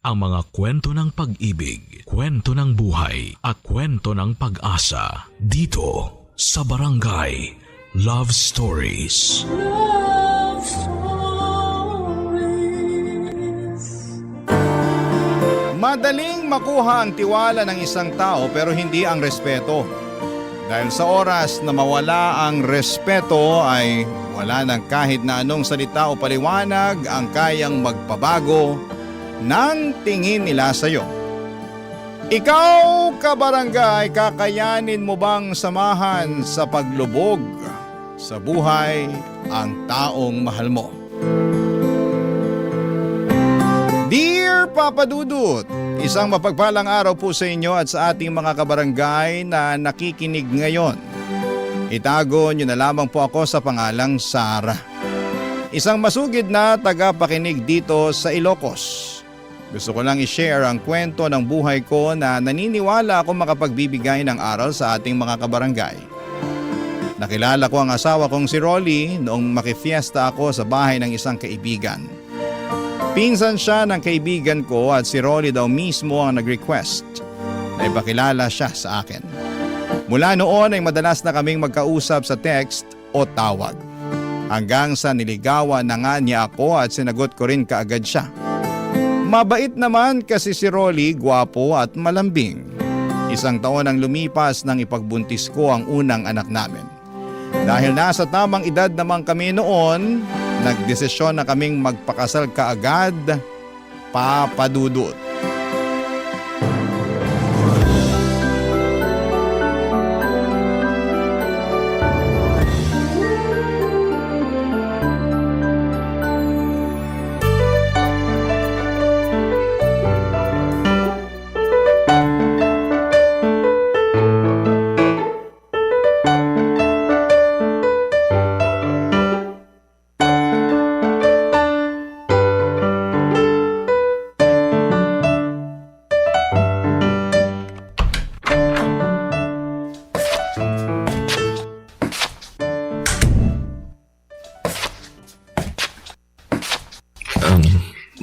ang mga kwento ng pag-ibig, kwento ng buhay at kwento ng pag-asa dito sa Barangay Love Stories. Love Stories. Madaling makuha ang tiwala ng isang tao pero hindi ang respeto. Dahil sa oras na mawala ang respeto ay wala ng kahit na anong salita o paliwanag ang kayang magpabago ng tingin nila sa iyo. Ikaw, kabarangay, kakayanin mo bang samahan sa paglubog sa buhay ang taong mahal mo? Dear Papa Dudut, isang mapagpalang araw po sa inyo at sa ating mga kabarangay na nakikinig ngayon. Itago niyo na lamang po ako sa pangalang Sara. Isang masugid na tagapakinig dito sa Ilocos. Gusto ko lang i-share ang kwento ng buhay ko na naniniwala ako makapagbibigay ng aral sa ating mga kabarangay. Nakilala ko ang asawa kong si Rolly noong makifiesta ako sa bahay ng isang kaibigan. Pinsan siya ng kaibigan ko at si Rolly daw mismo ang nag-request na ipakilala siya sa akin. Mula noon ay madalas na kaming magkausap sa text o tawag. Hanggang sa niligawan na nga niya ako at sinagot ko rin kaagad siya. Mabait naman kasi si Rolly, gwapo at malambing. Isang taon ang lumipas nang ipagbuntis ko ang unang anak namin. Dahil nasa tamang edad naman kami noon, nagdesisyon na kaming magpakasal kaagad, Papa Dudut.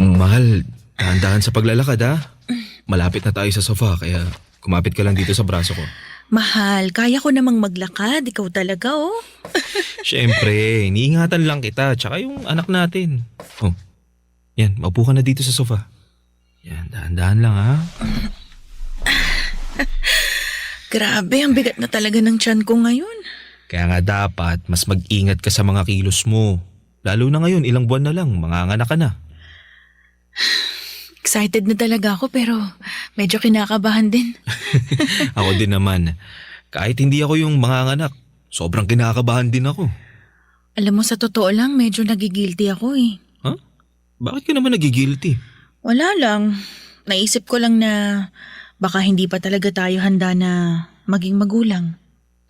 Mahal, dahan-dahan sa paglalakad ha. Malapit na tayo sa sofa kaya kumapit ka lang dito sa braso ko. Mahal, kaya ko namang maglakad. Ikaw talaga, oh. Siyempre, iniingatan lang kita tsaka yung anak natin. Oh, yan, maupo ka na dito sa sofa. Yan, dahan-dahan lang ha. Grabe, ang bigat na talaga ng tiyan ko ngayon. Kaya nga dapat mas mag-ingat ka sa mga kilos mo. Lalo na ngayon, ilang buwan na lang, manganganak ka na. Excited na talaga ako pero medyo kinakabahan din. Ako din naman. Kahit hindi ako yung manganganak, sobrang kinakabahan din ako. Alam mo, sa totoo lang, medyo nagigilty ako eh. Huh? Bakit ka naman nagigilty? Wala lang. Naisip ko lang na baka hindi pa talaga tayo handa na maging magulang.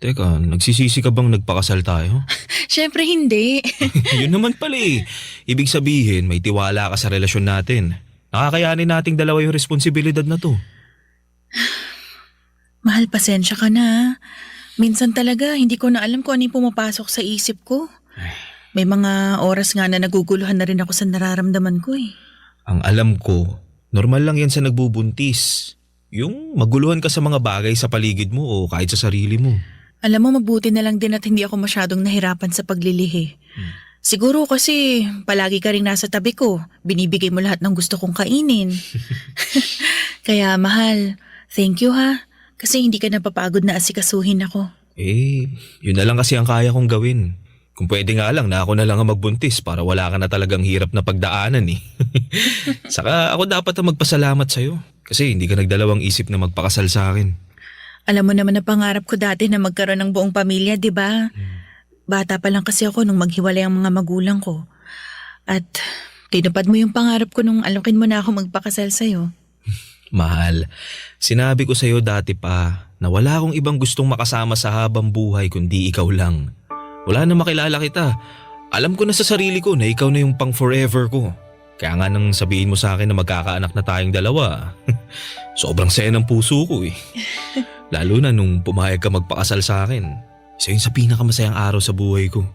Teka, nagsisisi ka bang nagpakasal tayo? Syempre hindi. Yun naman pala eh. Ibig sabihin, may tiwala ka sa relasyon natin. Nakakayanin nating dalawa yung responsibilidad na to. Mahal, pasensya ka na. Minsan talaga, hindi ko na alam kung ano yung pumapasok sa isip ko. May mga oras nga na naguguluhan na rin ako sa nararamdaman ko eh. Ang alam ko, normal lang yan sa nagbubuntis. Yung maguluhan ka sa mga bagay sa paligid mo o kahit sa sarili mo. Alam mo, mabuti na lang din at hindi ako masyadong nahirapan sa paglilihi. Siguro kasi palagi ka rin nasa tabi ko. Binibigay mo lahat ng gusto kong kainin. Kaya mahal, thank you ha. Kasi hindi ka napapagod na asikasuhin ako. Yun na lang kasi ang kaya kong gawin. Kung pwede nga lang na ako na lang ang magbuntis para wala ka na talagang hirap na pagdaanan eh. Saka ako dapat ang magpasalamat sa'yo. Kasi hindi ka nagdalawang isip na magpakasal sa akin. Alam mo naman na pangarap ko dati na magkaroon ng buong pamilya, di ba? Bata pa lang kasi ako nung maghiwalay ang mga magulang ko. At tinupad mo yung pangarap ko nung alokin mo na ako magpakasal sa'yo. Mahal, sinabi ko sa'yo dati pa na wala akong ibang gustong makasama sa habang buhay kundi ikaw lang. Wala na makilala kita. Alam ko na sa sarili ko na ikaw na yung pang forever ko. Kaya nga nang sabihin mo sa akin na magkakaanak na tayong dalawa, sobrang saya ng puso ko eh. Lalo na nung pumayag ka magpakasal sa akin. Isa yun sa pinakamasayang araw sa buhay ko.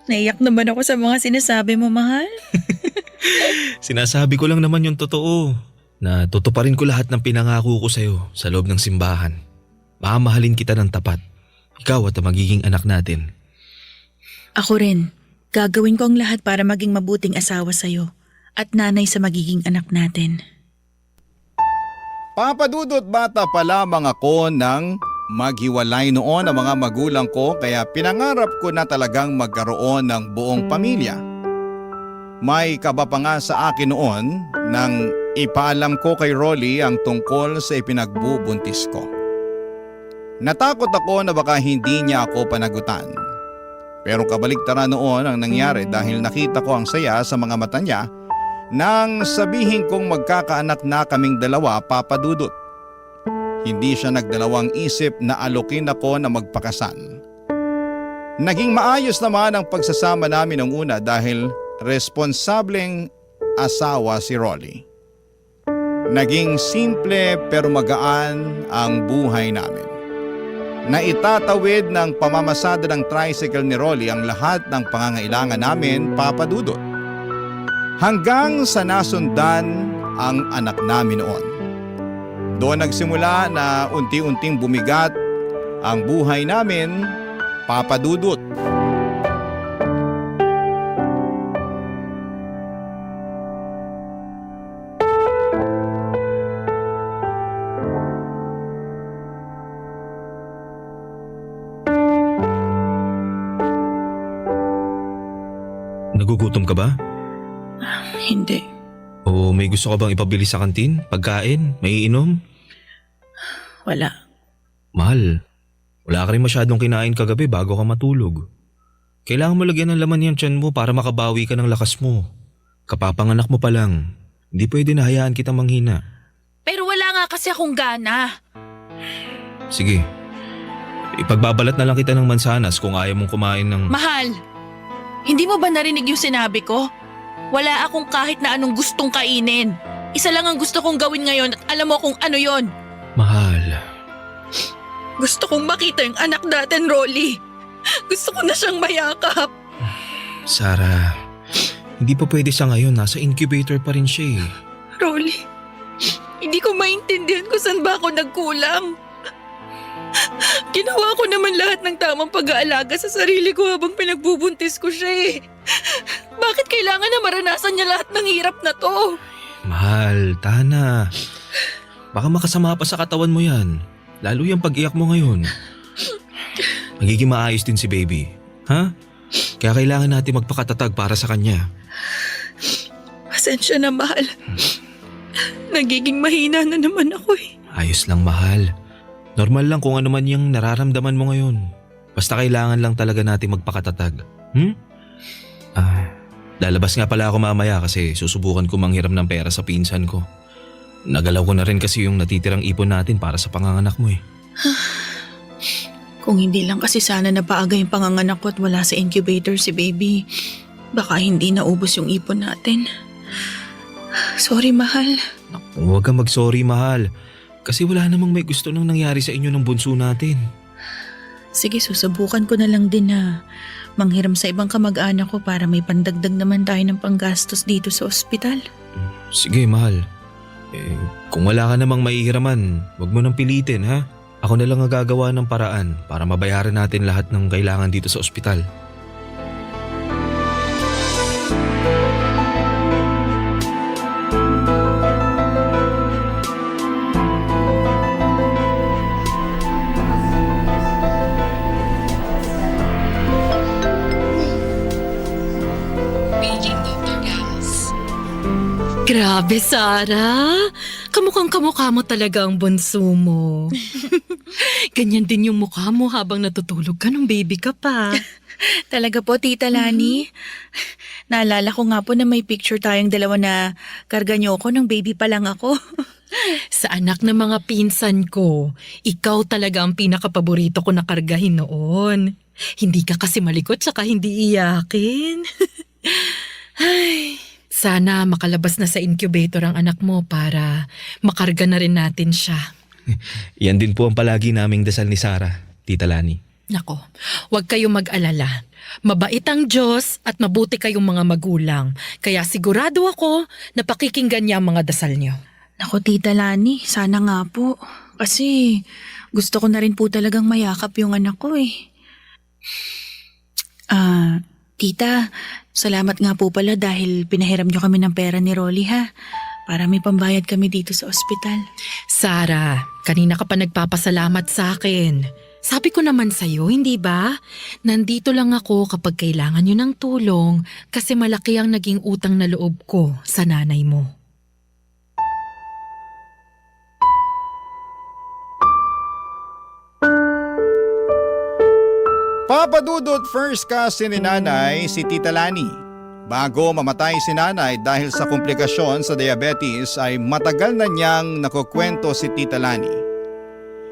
Naiyak naman ako sa mga sinasabi mo, mahal. Sinasabi ko lang naman yung totoo. Na tutuparin ko lahat ng pinangako ko sa'yo sa loob ng simbahan. Mamahalin kita ng tapat. Ikaw at ang magiging anak natin. Ako rin. Gagawin ko ang lahat para maging mabuting asawa sa'yo at nanay sa magiging anak natin. Papa Dudut, bata pa lamang ako nang maghiwalay noon ang mga magulang ko kaya pinangarap ko na talagang magkaroon ng buong pamilya. May kaba pa nga sa akin noon nang ipaalam ko kay Rolly ang tungkol sa ipinagbubuntis ko. Natakot ako na baka hindi niya ako panagutan. Pero kabaligtaran noon ang nangyari dahil nakita ko ang saya sa mga mata niya nang sabihin kong magkakaanak na kaming dalawa, Papa Dudut. Hindi siya nagdalawang isip na alokin ako na magpakasal. Naging maayos naman ang pagsasama namin ng una dahil responsableng asawa si Rolly. Naging simple pero magaan ang buhay namin. Naitatawid ng pamamasada ng tricycle ni Rolly ang lahat ng pangangailangan namin, Papa Dudut. Hanggang sa nasundan ang anak namin noon. Doon nagsimula na unti-unting bumigat ang buhay namin, Papa Dudut. Nagugutom ka ba? Hindi. O may gusto ka bang ipabili sa kantin? Pagkain? May iinom? Wala. Mahal, wala ka rin masyadong kinain kagabi bago ka matulog. Kailangan mo lagyan ng laman yung tiyan mo para makabawi ka ng lakas mo. Kapapanganak mo pa lang. Hindi pwede na hayaan kitang manghina. Pero wala nga kasi akong gana. Sige, ipagbabalat na lang kita ng mansanas kung ayaw mong kumain ng… Mahal, hindi mo ba narinig yung sinabi ko? Wala akong kahit na anong gustong kainin. Isa lang ang gusto kong gawin ngayon at alam mo kung ano yon. Mahal, Gusto kong makita yung anak natin, Rolly. Gusto ko na siyang mayakap. Sarah, hindi pa pwede siya ngayon. Nasa incubator pa rin siya eh. Rolly, hindi ko maintindihan kung saan ba ako nagkulang. Ginawa ko naman lahat ng tamang pag-aalaga sa sarili ko habang pinagbubuntis ko siya eh. Bakit kailangan na maranasan niya lahat ng hirap na to? Mahal, Tana. Baka makasama pa sa katawan mo yan. Lalo yung pag-iyak mo ngayon. Magiging maayos din si baby. Ha? Kaya kailangan natin magpakatatag para sa kanya. Pasensya na, mahal. Nagiging mahina na naman ako eh. Ayos lang, mahal. Normal lang kung ano man yung nararamdaman mo ngayon. Basta kailangan lang talaga natin magpakatatag. Lalabas nga pala ako mamaya kasi susubukan ko manghiram ng pera sa pinsan ko. Nagalaw ko na rin kasi yung natitirang ipon natin para sa panganganak mo eh. Kung hindi lang kasi sana napaaga yung panganganak ko at wala sa incubator si baby, baka hindi naubos yung ipon natin. Sorry, mahal. Huwag kang mag-sorry, mahal. Kasi wala namang may gusto nang nangyari sa inyo ng bunso natin. Sige, susubukan ko na lang din na manghiram sa ibang kamag-anak ko para may pandagdag naman tayo ng panggastos dito sa ospital. Sige, mahal. Kung wala ka namang maihiraman, huwag mo nang pilitin, ha? Ako na lang ang gagawa ng paraan para mabayaran natin lahat ng kailangan dito sa ospital. Grabe, Sarah. Kamukhang-kamukha mo talaga ang bunso mo. Ganyan din yung mukha mo habang natutulog ka nung baby ka pa. Talaga po, Tita Lani. Naalala ko nga po na may picture tayong dalawa na karga niyo ako nung baby pa lang ako. Sa anak ng mga pinsan ko, ikaw talaga ang pinakapaborito ko na kargahin noon. Hindi ka kasi malikot saka hindi iyakin. Ay, sana makalabas na sa incubator ang anak mo para makarga na rin natin siya. Yan din po ang palagi naming dasal ni Sarah, Tita Lani. Nako, huwag kayong mag-alala. Mabait ang Diyos at mabuti kayong mga magulang. Kaya sigurado ako na pakikinggan niya ang mga dasal niyo. Naku, Tita Lani, sana nga po. Kasi gusto ko na rin po talagang mayakap yung anak ko eh. Tita, salamat nga po pala dahil pinahiram niyo kami ng pera ni Rolly ha. Para may pambayad kami dito sa ospital. Sarah, kanina ka pa nagpapasalamat sa akin. Sabi ko naman sa'yo, hindi ba? Nandito lang ako kapag kailangan nyo ng tulong kasi malaki ang naging utang na loob ko sa nanay mo. Papa Dudut, first cousin ni nanay si Tita Lani. Bago mamatay si nanay dahil sa komplikasyon sa diabetes ay matagal na niyang nakukwento si Tita Lani.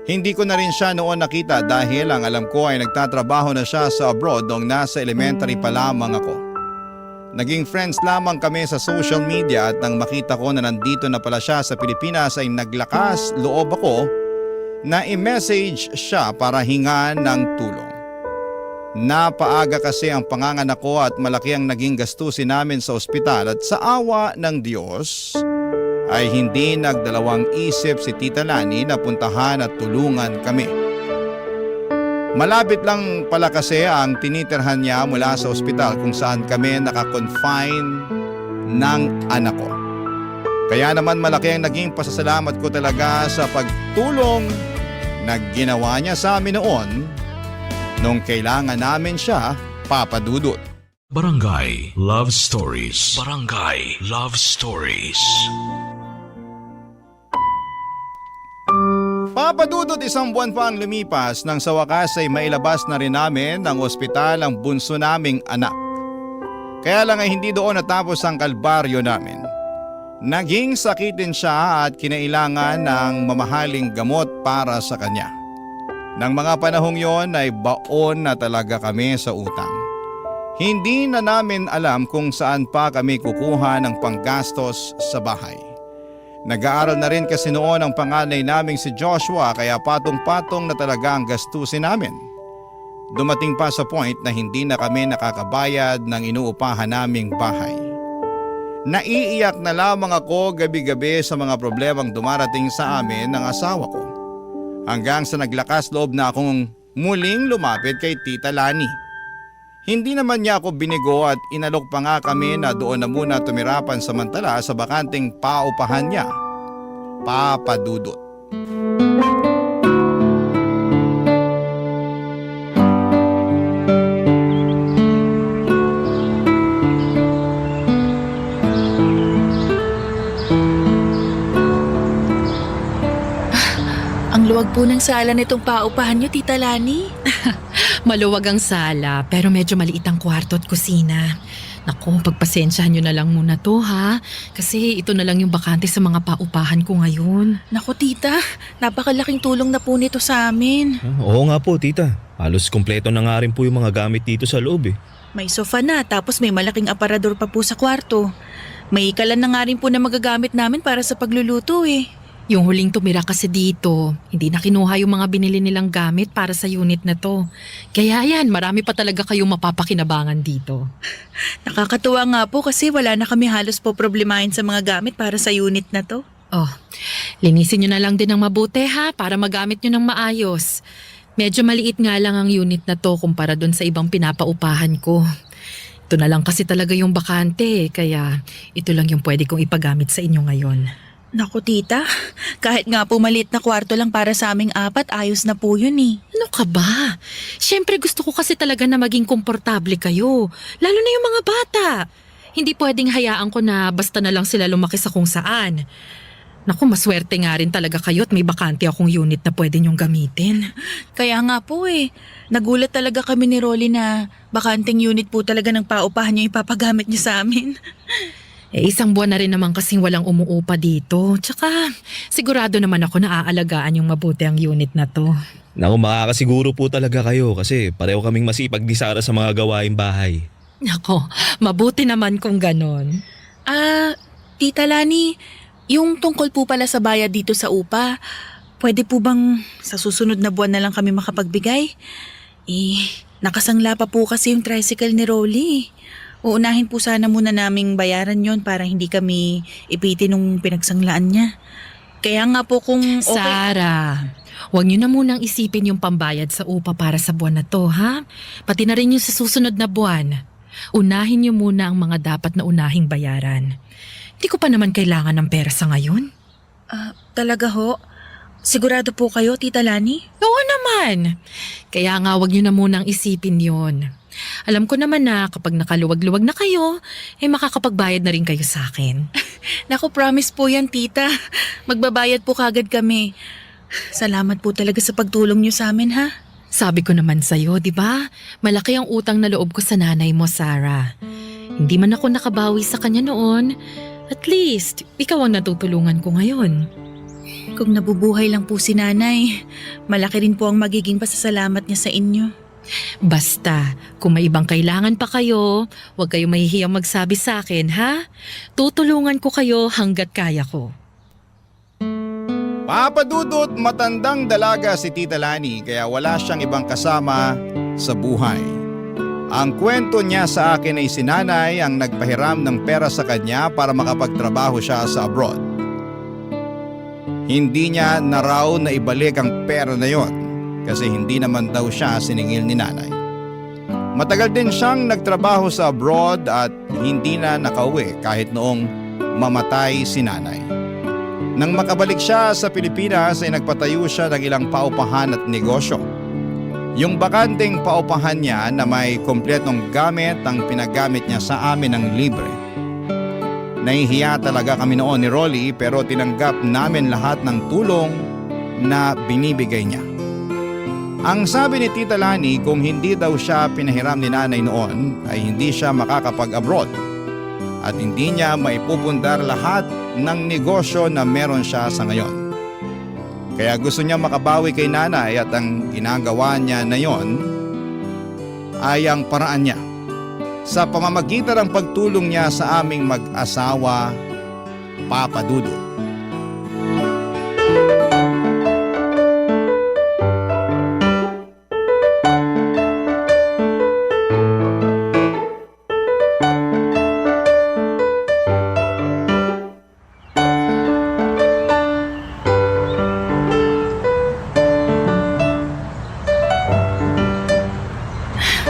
Hindi ko na rin siya noon nakita dahil ang alam ko ay nagtatrabaho na siya sa abroad noong nasa elementary pa lamang ako. Naging friends lamang kami sa social media at nang makita ko na nandito na pala siya sa Pilipinas ay naglakas loob ako na i-message siya para hingan ng tulong. Napaaga kasi ang panganganak ko at malaki ang naging gastusin namin sa ospital at sa awa ng Diyos ay hindi nagdalawang isip si Tita Lani na puntahan at tulungan kami. Malapit lang pala kasi ang tinitirhan niya mula sa ospital kung saan kami nakakonfine ng anak ko. Kaya naman malaki ang naging pasasalamat ko talaga sa pagtulong na ginawa niya sa amin noon nung kailangan namin siya, Papa Dudut. Barangay Love Stories. Barangay Love Stories. Papa Dudut, isang buwan pa ang lumipas nang sa wakas ay mailabas na rin namin ng ospital ang bunso naming anak. Kaya lang ay hindi doon natapos ang kalbaryo namin. Naging sakitin siya at kinailangan ng mamahaling gamot para sa kanya. Nang mga panahong yon ay baon na talaga kami sa utang. Hindi na namin alam kung saan pa kami kukuha ng panggastos sa bahay. Nag-aaral na rin kasi noon ang panganay naming si Joshua kaya patong-patong na talaga ang gastusin namin. Dumating pa sa point na hindi na kami nakakabayad ng inuupahan naming bahay. Naiiyak na lamang ako gabi-gabi sa mga problemang dumarating sa amin ng asawa ko. Hanggang sa naglakas loob na akong muling lumapit kay Tita Lani. Hindi naman niya ako binigo at inalok pa nga kami na doon na muna tumira pansamantala sa bakanting paupahan niya, Papa Dudut. Luwag po ng sala nitong paupahan niyo, Tita Lani. Maluwag ang sala pero medyo maliit ang kwarto at kusina. Naku, pagpasensyahan nyo na lang muna to ha. Kasi ito na lang yung bakante sa mga paupahan ko ngayon. Naku, Tita, napakalaking tulong na po nito sa amin. Oo nga po, tita. Halos kumpleto na nga rin po yung mga gamit dito sa loob eh. May sofa na tapos may malaking aparador pa po sa kwarto. May kalan na nga rin po na magagamit namin para sa pagluluto eh. Yung huling tumira kasi dito, hindi na kinuha yung mga binili nilang gamit para sa unit na to. Kaya yan, marami pa talaga kayong mapapakinabangan dito. Nakakatuwa nga po kasi wala na kami halos po problemahin sa mga gamit para sa unit na to. Oh, linisin nyo na lang din ng mabuti ha para magamit nyo ng maayos. Medyo maliit nga lang ang unit na to kumpara dun sa ibang pinapaupahan ko. Ito na lang kasi talaga yung bakante kaya ito lang yung pwede kong ipagamit sa inyo ngayon. Naku, Tita, kahit nga po maliit na kwarto lang para sa aming apat, ayos na po yun eh. Ano ka ba? Siyempre gusto ko kasi talaga na maging komportable kayo. Lalo na yung mga bata. Hindi pwedeng hayaan ko na basta na lang sila lumaki sa kung saan. Naku, maswerte nga rin talaga kayo at may bakante akong unit na pwede niyong gamitin. Kaya nga po eh, nagulat talaga kami ni Rolly na bakanting unit po talaga ng paupahan niyo ipapagamit niyo sa amin. Isang buwan na rin naman kasing walang umuupa dito. Tsaka sigurado naman ako na aalagaan yung mabuti ang unit na to. Naku, makakasiguro po talaga kayo kasi pareho kaming masipag ni Sarah sa mga gawaing bahay. Nako, mabuti naman kung ganon. Tita Lani, yung tungkol po pala sa bayad dito sa upa, pwede po bang sa susunod na buwan na lang kami makapagbigay? Nakasangla pa po kasi yung tricycle ni Rolly. Uunahin po sana muna naming bayaran yon para hindi kami ipitin nung pinagsanglaan niya. Kaya nga po kung okay... Sarah, huwag niyo na munang isipin yung pambayad sa upa para sa buwan na to, ha? Pati na rin yung sa susunod na buwan. Unahin niyo muna ang mga dapat na unahing bayaran. Hindi ko pa naman kailangan ng pera sa ngayon. Talaga ho? Sigurado po kayo, Tita Lani? Oo naman. Kaya nga huwag niyo na munang isipin yon. Alam ko naman na kapag nakaluwag-luwag na kayo, makakapagbayad na rin kayo sa akin. Naku, promise po yan, Tita. Magbabayad po kagad kami. Salamat po talaga sa pagtulong niyo sa amin, ha? Sabi ko naman sa'yo, di ba? Malaki ang utang na loob ko sa nanay mo, Sarah. Hindi man ako nakabawi sa kanya noon. At least, ikaw ang natutulungan ko ngayon. Kung nabubuhay lang po si nanay, malaki rin po ang magiging pasasalamat niya sa inyo. Basta, kung may ibang kailangan pa kayo, huwag kayong mahihiyang magsabi sa akin, ha? Tutulungan ko kayo hanggat kaya ko. Papa Dudut, matandang dalaga si Tita Lani kaya wala siyang ibang kasama sa buhay. Ang kwento niya sa akin ay si nanay ang nagpahiram ng pera sa kanya para makapagtrabaho siya sa abroad. Hindi niya na raw na ibalik ang pera na yon kasi hindi naman daw siya siningil ni nanay. Matagal din siyang nagtrabaho sa abroad at hindi na nakauwi kahit noong mamatay si nanay. Nang makabalik siya sa Pilipinas ay nagpatayo siya ng ilang paupahan at negosyo. Yung bakanteng paupahan niya na may kompletong gamit ang pinagamit niya sa amin ng libre. Nahihiya talaga kami noon ni Rolly pero tinanggap namin lahat ng tulong na binibigay niya. Ang sabi ni Tita Lani kung hindi daw siya pinahiram ni nanay noon ay hindi siya makakapag-abroad at hindi niya maipupundar lahat ng negosyo na meron siya sa ngayon. Kaya gusto niya makabawi kay nanay at ang ginagawa niya na yon ay ang paraan niya sa pamamagitan ng pagtulong niya sa aming mag-asawa, Papa Dudut.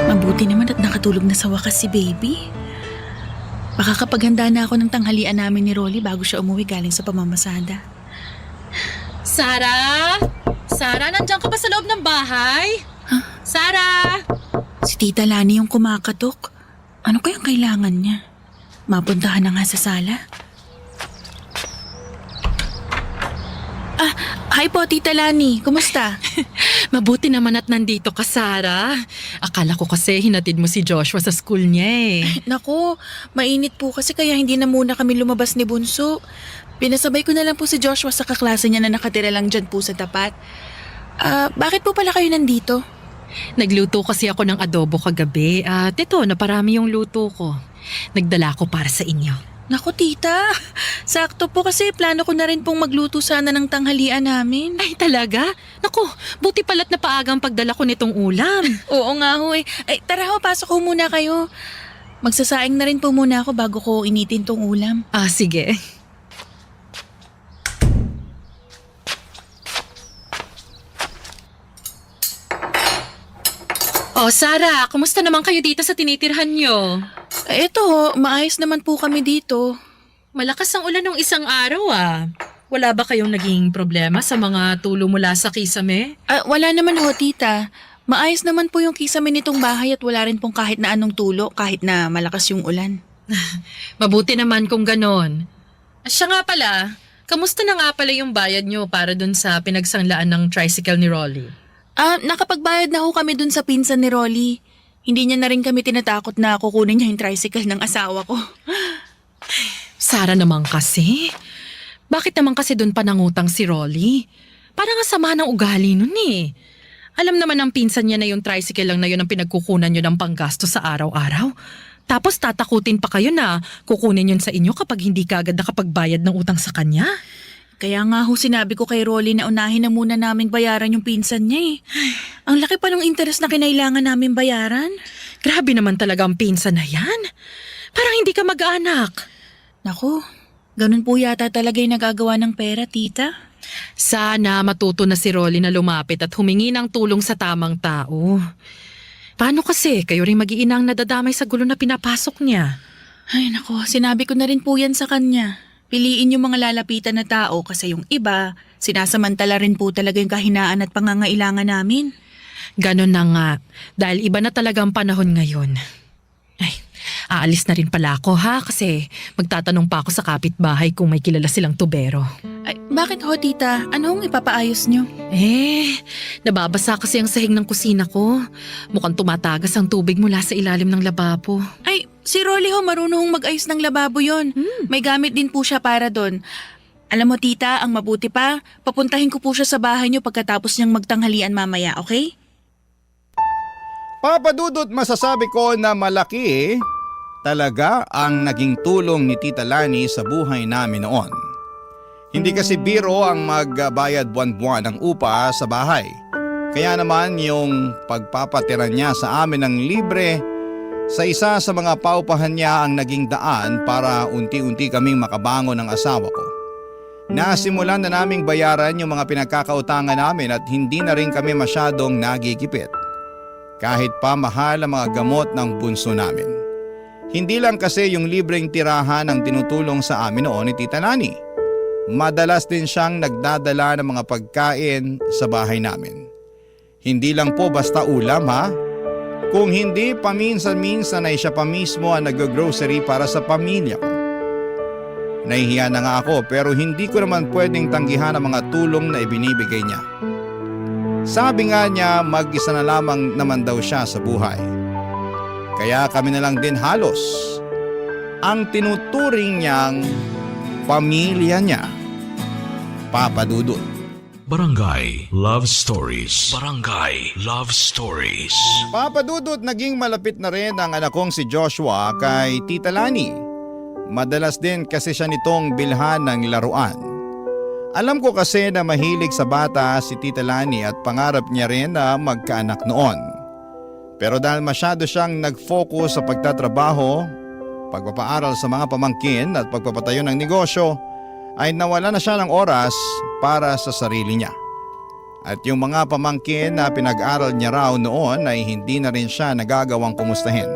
Mabuti naman at nakatulog na sa wakas si baby. Baka kapaghanda na ako ng tanghalian namin ni Rolly bago siya umuwi galing sa pamamasada. Sarah? Sarah, nandiyan ka ba sa loob ng bahay? Huh? Sarah? Si Tita Lani yung kumakatok. Ano kayang kailangan niya? Mapuntahan na nga sa sala. Hi po, Tita Lani. Kumusta? Mabuti naman at nandito ka, Sarah. Akala ko kasi hinatid mo si Joshua sa school niya eh. Naku, mainit po kasi kaya hindi na muna kami lumabas ni Bunso. Pinasabay ko na lang po si Joshua sa kaklase niya na nakatira lang dyan po sa tapat. Bakit po pala kayo nandito? Nagluto kasi ako ng adobo kagabi at ito, naparami yung luto ko. Nagdala ko para sa inyo. Naku, Tita. Sakto po kasi plano ko na rin pong magluto sana ng tanghalian namin. Ay, talaga? Naku, buti pala't napaagang pagdala ko nitong ulam. Oo nga ho eh. Ay, tara ho, pasok ho muna kayo. Magsasaing na rin po muna ako bago ko initin tong ulam. Sige. Sarah, kumusta naman kayo dito sa tinitirhan nyo? Eto ho, maayos naman po kami dito. Malakas ang ulan ng isang araw Wala ba kayong naging problema sa mga tulo mula sa kisame? Wala naman ho, Tita. Maayos naman po yung kisame nitong bahay at wala rin pong kahit na anong tulo kahit na malakas yung ulan. Mabuti naman kung ganon. Siya nga pala, kamusta na nga pala yung bayad nyo para dun sa pinagsanglaan ng tricycle ni Rolly? Nakapagbayad na ho kami dun sa pinsan ni Rolly. Hindi niya na rin kami tinatakot na kukunin niya yung tricycle ng asawa ko. Sarah naman kasi. Bakit naman kasi dun pa nangutang si Rolly? Parang nga sama ng ugali nun eh. Alam naman ng pinsan niya na yung tricycle lang na yun ang pinagkukunan nyo ng panggasto sa araw-araw. Tapos tatakutin pa kayo na kukunin yun sa inyo kapag hindi ka agad nakapagbayad ng utang sa kanya. Kaya nga ho sinabi ko kay Rolly na unahin na muna naming bayaran yung pinsan niya eh. Ang laki pa ng interest na kinailangan namin bayaran. Grabe naman talaga ang pinsan na yan. Parang hindi ka mag-anak. Naku, ganun po yata talaga yung nagagawa ng pera, tita. Sana matuto na si Rolly na lumapit at humingi ng tulong sa tamang tao. Paano kasi kayo rin mag-iinang nadadamay sa gulo na pinapasok niya? Ay naku, sinabi ko na rin po yan sa kanya. Piliin yung mga lalapitan na tao kasi yung iba, sinasamantala rin po talaga yung kahinaan at pangangailangan namin. Ganon na nga, dahil iba na talaga ang panahon ngayon. Ay, aalis na rin pala ako ha kasi magtatanong pa ako sa kapitbahay kung may kilala silang tubero. Ay, bakit ho tita? Anong ipapaayos nyo? Nababasa kasi ang sahig ng kusina ko. Mukhang tumatagas ang tubig mula sa ilalim ng lababo. Ay, si Rolly ho marunong mag-ayos ng lababo yon. May gamit din po siya para doon. Alam mo tita, ang mabuti pa, papuntahin ko po siya sa bahay nyo pagkatapos niyang magtanghalian mamaya, okay? Papa Dudut, masasabi ko na malaki talaga ang naging tulong ni Tita Lani sa buhay namin noon. Hindi kasi biro ang magbayad buwan-buwan ng upa sa bahay. Kaya naman yung pagpapatira niya sa amin ng libre sa isa sa mga paupahan niya ang naging daan para unti-unti kaming makabangon ng asawa ko. Nasimulan na naming bayaran yung mga pinagkakautangan namin at hindi na rin kami masyadong nagigipit. Kahit pa mahal ang mga gamot ng bunso namin. Hindi lang kasi yung libreng tirahan ang tinutulong sa amin noon ni Tita Lani. Madalas din siyang nagdadala ng mga pagkain sa bahay namin. Hindi lang po basta ulam ha. Kung hindi, paminsan-minsan ay siya pa mismo ang nag-grocery para sa pamilya ko. Nahihiya na nga ako pero hindi ko naman pwedeng tanggihan ang mga tulong na ibinibigay niya. Sabi nga niya mag-isa na lamang naman daw siya sa buhay. Kaya kami na lang din halos ang tinuturing niyang pamilya niya. Papa Dudut. Barangay Love Stories. Barangay Love Stories. Papa Dudut, naging malapit na rin ang anak kong si Joshua kay Tita Lani. Madalas din kasi siya nitong bilhan ng laruan. Alam ko kasi na mahilig sa bata si Tita Lani at pangarap niya rin na magkaanak noon. Pero dahil masyado siyang nag-focus sa pagtatrabaho, pagpapaaral sa mga pamangkin at pagpapatayo ng negosyo, ay nawala na siya ng oras para sa sarili niya. At yung mga pamangkin na pinag-aral niya raw noon ay hindi na rin siya nagagawang kumustahin.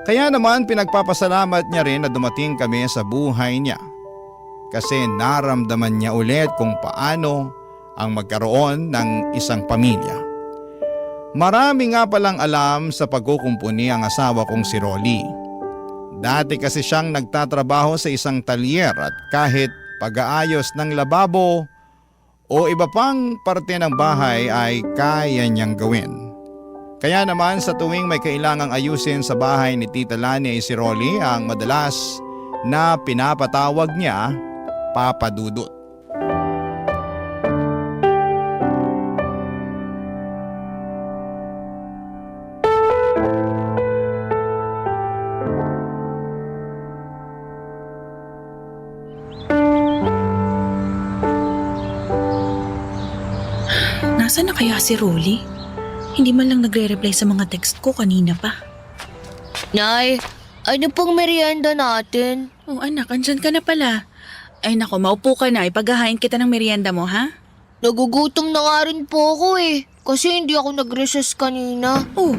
Kaya naman pinagpapasalamat niya rin na dumating kami sa buhay niya. Kasi naramdaman niya ulit kung paano ang magkaroon ng isang pamilya. Marami nga palang alam sa pagkukumpuni ang asawa kong si Rolly. Dati kasi siyang nagtatrabaho sa isang talyer at kahit pag-aayos ng lababo o iba pang parte ng bahay ay kaya niyang gawin. Kaya naman sa tuwing may kailangang ayusin sa bahay ni Tita Lani ay si Rolly ang madalas na pinapatawag niya Papa Dudut. Nasaan na kaya si Rolly? Hindi man lang nagre-reply sa mga text ko kanina pa. Nay, ano pong merienda natin? Oh anak, andyan ka na pala. Ay nako, maupo ka na. Ipaghahain kita ng merienda mo, ha? Nagugutom na nga rin po ako kasi hindi ako nag-recess kanina. Oh,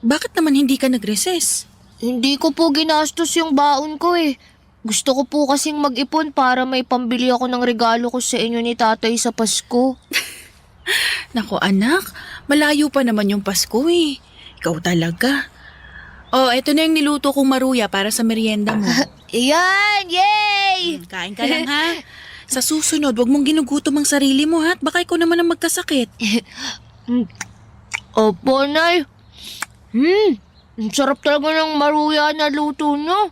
bakit naman hindi ka nag-recess? Hindi ko po ginastos yung baon ko Gusto ko po kasing mag-ipon para may pambili ako ng regalo ko sa inyo ni tatay sa Pasko. Nako anak, malayo pa naman yung Pasko Ikaw talaga. Oh, eto na yung niluto kong maruya para sa merienda mo. Iyan! Yay! Kain ka lang ha. Sa susunod, wag mong ginugutom ang sarili mo ha. At baka ikaw naman ang magkasakit. Opo, Nay. Ang sarap talaga ng maruya na luto nyo.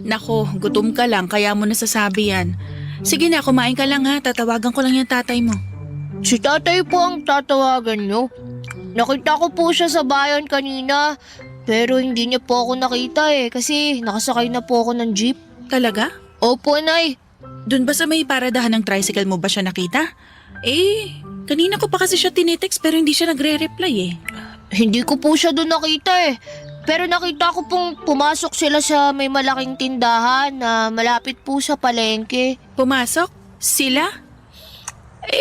Nako, gutom ka lang kaya mo nasasabi yan. Sige na, kumain ka lang ha. Tatawagan ko lang yung tatay mo. Si tatay po ang tatawagan nyo. Nakita ko po siya sa bayan kanina. Pero hindi niya po ako nakita kasi nakasakay na po ako ng jeep. Talaga? Opo, Nay. Doon ba sa may paradahan ng tricycle mo ba siya nakita? Kanina ko pa kasi siya tinitext pero hindi siya nagre-reply eh. Hindi ko po siya doon nakita eh. Pero nakita ko pong pumasok sila sa may malaking tindahan na malapit po sa palengke. Pumasok? Sila?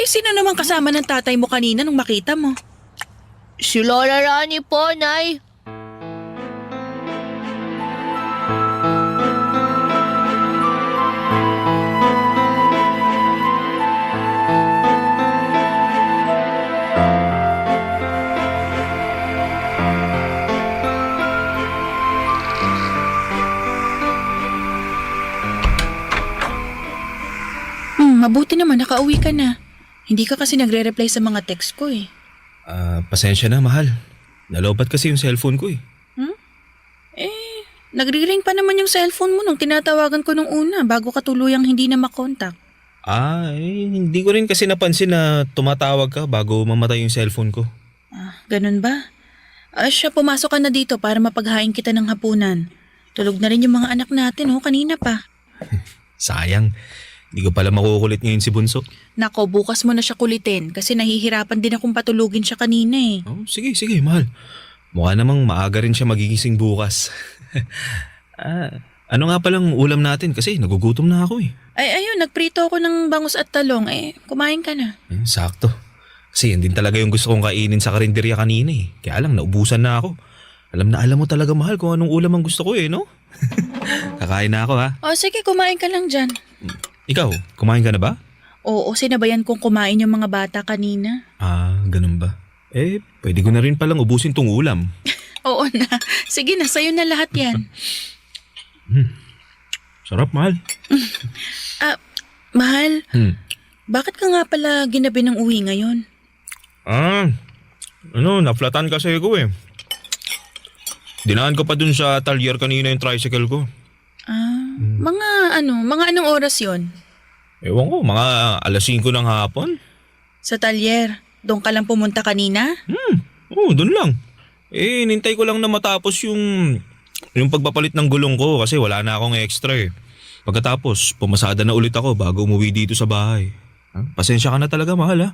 Sino naman kasama ng tatay mo kanina nung makita mo? Si Lola Rani po, Nay. Mabuti naman nakauwi ka na. Hindi ka kasi nagre-reply sa mga text ko eh. Pasensya na, mahal. Nalobat kasi yung cellphone ko eh. Nagre-ring pa naman yung cellphone mo nung tinatawagan ko nung una bago ka tuluyang hindi na makontak. Hindi ko rin kasi napansin na tumatawag ka bago mamatay yung cellphone ko. Ganun ba? Siya, pumasok ka na dito para mapaghain kita ng hapunan. Tulog na rin yung mga anak natin kanina pa. Sayang. Hindi ko pala makukulit ngayon si Bunso. Nako, bukas mo na siya kulitin kasi nahihirapan din akong patulugin siya kanina eh. Oh, sige, mahal. Mukha namang maaga rin siya magigising bukas. Ano nga palang ulam natin kasi nagugutom na ako eh. Ayun, nagprito ako ng bangus at talong. Kumain ka na. Sakto. Kasi yan din talaga yung gusto kong kainin sa karinderya kanina eh. Kaya lang, naubusan na ako. Alam mo talaga, mahal, kung anong ulam ang gusto ko eh, no? Kakain na ako ha. Sige, kumain ka lang dyan. Ikaw, kumain ka na ba? Oo, sinabayan kong kumain yung mga bata kanina. Ganun ba? Pwede ko na rin palang ubusin tong ulam. Oo na. Sige na, sa'yo na lahat yan. Sarap, mahal. Mahal, bakit ka nga pala ginabi ng uwi ngayon? Naflatan kasi ko eh. Dinaan ko pa dun sa talyer kanina yung tricycle ko. Mga anong oras yon? Ewan ko, mga alas 5 ng hapon. Sa talyer, doon ka lang pumunta kanina? Oo, dun lang. Nintay ko lang na matapos yung pagpapalit ng gulong ko kasi wala na akong extra eh. Pagkatapos, pumasada na ulit ako bago umuwi dito sa bahay. Pasensya ka na talaga, mahal ha.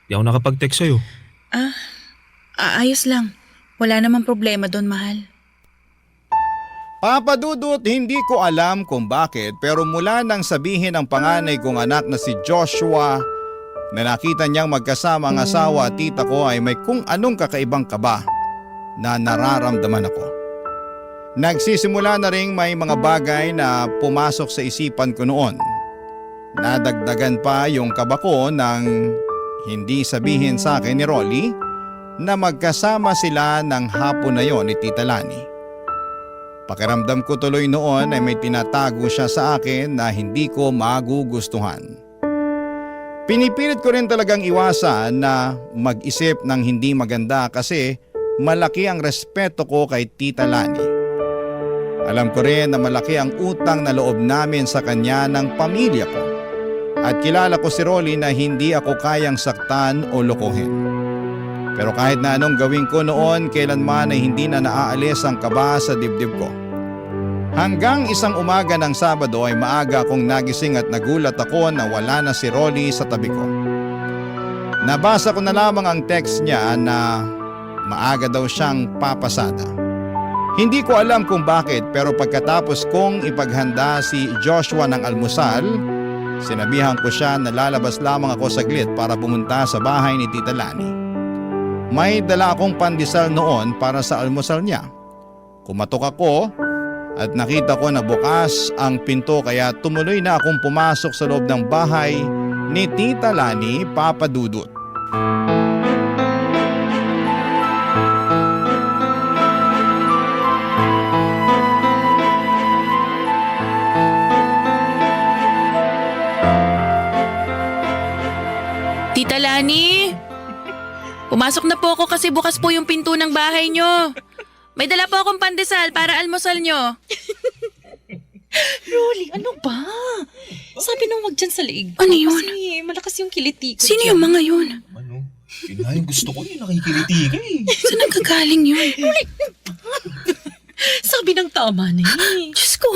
Di ako nakapag-text sa'yo. Ayos lang. Wala namang problema doon, mahal. Papa Dudut, hindi ko alam kung bakit pero mula nang sabihin ang panganay kong anak na si Joshua na nakita niyang magkasama ang asawa at tita ko ay may kung anong kakaibang kaba na nararamdaman ako. Nagsisimula na ring may mga bagay na pumasok sa isipan ko noon. Nadagdagan pa yung kaba ko nang hindi sabihin sa akin ni Rolly na magkasama sila ng hapon na yon ni Tita Lani. Pakiramdam ko tuloy noon ay may tinatago siya sa akin na hindi ko magugustuhan. Pinipilit ko rin talagang iwasan na mag-isip ng hindi maganda kasi malaki ang respeto ko kay Tita Lani. Alam ko rin na malaki ang utang na loob namin sa kanya ng pamilya ko. At kilala ko si Rolly na hindi ako kayang saktan o lokohin. Pero kahit na anong gawin ko noon, kailanman ay hindi na naaalis ang kaba sa dibdib ko. Hanggang isang umaga ng Sabado ay maaga akong nagising at nagulat ako na wala na si Rolly sa tabi ko. Nabasa ko na lamang ang text niya na maaga daw siyang papasada. Hindi ko alam kung bakit pero pagkatapos kong ipaghanda si Joshua ng almusal, sinabihan ko siya na lalabas lamang ako saglit para pumunta sa bahay ni Tita Lani. May dala akong pandesal noon para sa almusal niya. Kumatok ako at nakita ko na bukas ang pinto kaya tumuloy na akong pumasok sa loob ng bahay ni Tita Lani, Papa Dudut. Tita Lani! Pumasok na po ako kasi bukas po yung pinto ng bahay nyo. May dala po akong pandesal para almusal nyo. Rolly, ano ba? Sabi nung wag dyan sa liig. Ano yun? Kasi malakas yung kiliti ko. Sino yung mga yun? Ano? Yun nga yung gusto ko nakikiliti ka eh. Saan nagkagaling yun? Sabi ng tama na eh. Diyos ko,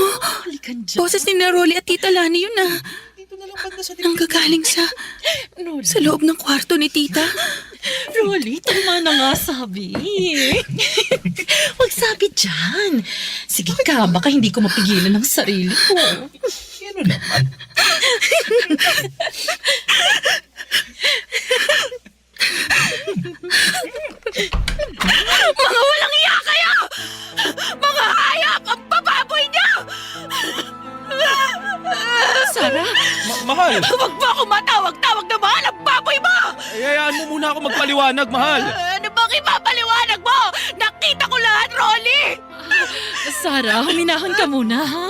Halikan dyan. boses ni na Rolly at Tita Lani yun ah. Dito na Nanggagaling sa loob ng kwarto ni tita. Rolly, tama na nga sabi. Huwag sabi dyan. Sige ka, baka hindi ko mapigilan ng sarili ko. Ano naman? Mga walang iya kayo! Mga hayop! Ang bababoy niyo! Sarah, Mahal! Huwag mo ako matawag-tawag na mahal ang baboy mo! Hayaan mo muna ako magpaliwanag, mahal! Ano bang ipapaliwanag mo? Nakita ko lahat, Rolly! Sarah, huminahon ka muna, ha?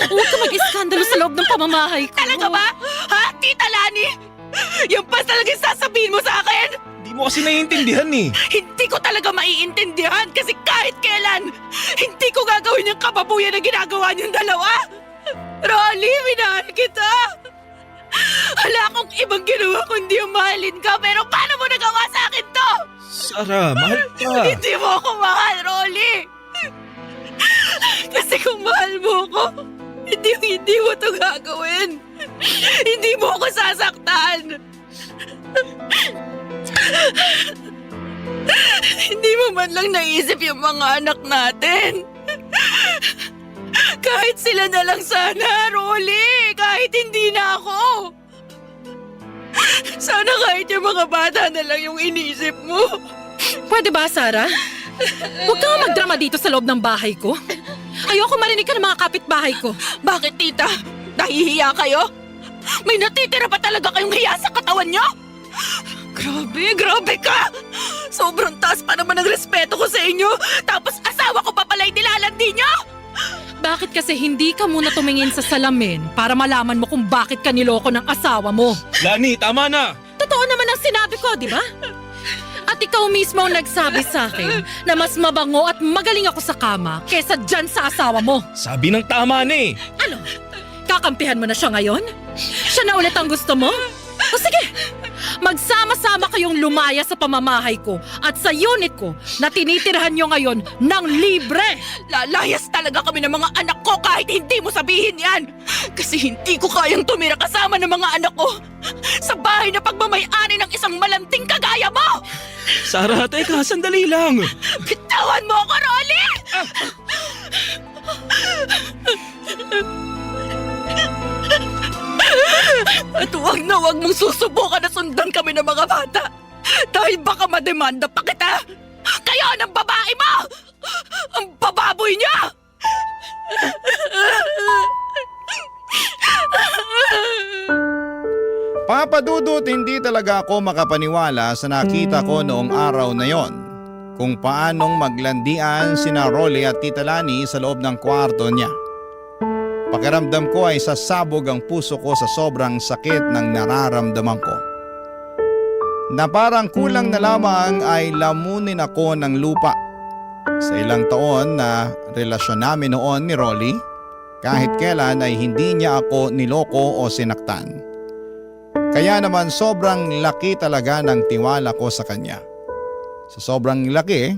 Huwag ka mag-iskandalo sa loob ng pamamahay ko. Talaga ba? Ha, Tita Lani? Yung pa talagang sasabihin mo sa akin? Di mo kasi naiintindihan eh. Hindi ko talaga maiintindihan kasi kahit kailan, hindi ko gagawin yung kababuyan na ginagawa niyong dalawa. Rolly, minahal kita. Wala akong ibang ginawa kundi yung mahalin ka, pero paano mo nagawa sa akin to? Sarah, mahal ka. Hindi mo ako mahal, Rolly. Kasi kung mahal mo ako, hindi mo to gagawin. Hindi mo ako sasaktan. Hindi mo man lang naisip yung mga anak natin. Kahit sila na lang sana, Rolly. Kahit hindi na ako. Sana kahit yung mga bata na lang yung inisip mo. Pwede ba, Sarah? Huwag kang magdrama dito sa loob ng bahay ko. Ayoko marinig ka ng mga kapitbahay ko. Bakit, tita? Nahihiya kayo? May natitira pa talaga kayong hiya sa katawan nyo? Grabe ka! Sobrang taas pa naman ng respeto ko sa inyo, tapos asawa ko pa pala'y nilalandi nyo? Bakit kasi hindi ka muna tumingin sa salamin para malaman mo kung bakit ka niloko ng asawa mo? Lani, tama na! Totoo naman ang sinabi ko, di ba? At ikaw mismo ang nagsabi sa akin na mas mabango at magaling ako sa kama kesa dyan sa asawa mo. Sabi ng tama na eh. Ano? Kakampihan mo na siya ngayon? Siya na ulit ang gusto mo? O sige, magsama-sama kayong lumaya sa pamamahay ko at sa unit ko na tinitirahan nyo ngayon ng libre. Lalayas talaga kami ng mga anak ko kahit hindi mo sabihin yan. Kasi hindi ko kayang tumira kasama ng mga anak ko sa bahay na pagmamay-ani ng isang malanting kagaya mo. Sarah, teka, sandali lang. Bitawan mo ako, Rolly! At huwag na huwag mong susubukan na sundan kami ng mga bata. Dahil baka mademanda pa kita. Kayo ng babae mo! Ang bababoy niya! Papa Dudut, hindi talaga ako makapaniwala sa nakita ko noong araw na yon. Kung paanong maglandian sina Rolly at Tita Lani sa loob ng kwarto niya. Pakiramdam ko ay sasabog ang puso ko sa sobrang sakit ng nararamdaman ko. Na parang kulang na lamang ay lamunin ako ng lupa. Sa ilang taon na relasyon namin noon ni Rolly, kahit kailan ay hindi niya ako niloko o sinaktan. Kaya naman sobrang laki talaga ng tiwala ko sa kanya. Sa sobrang laki,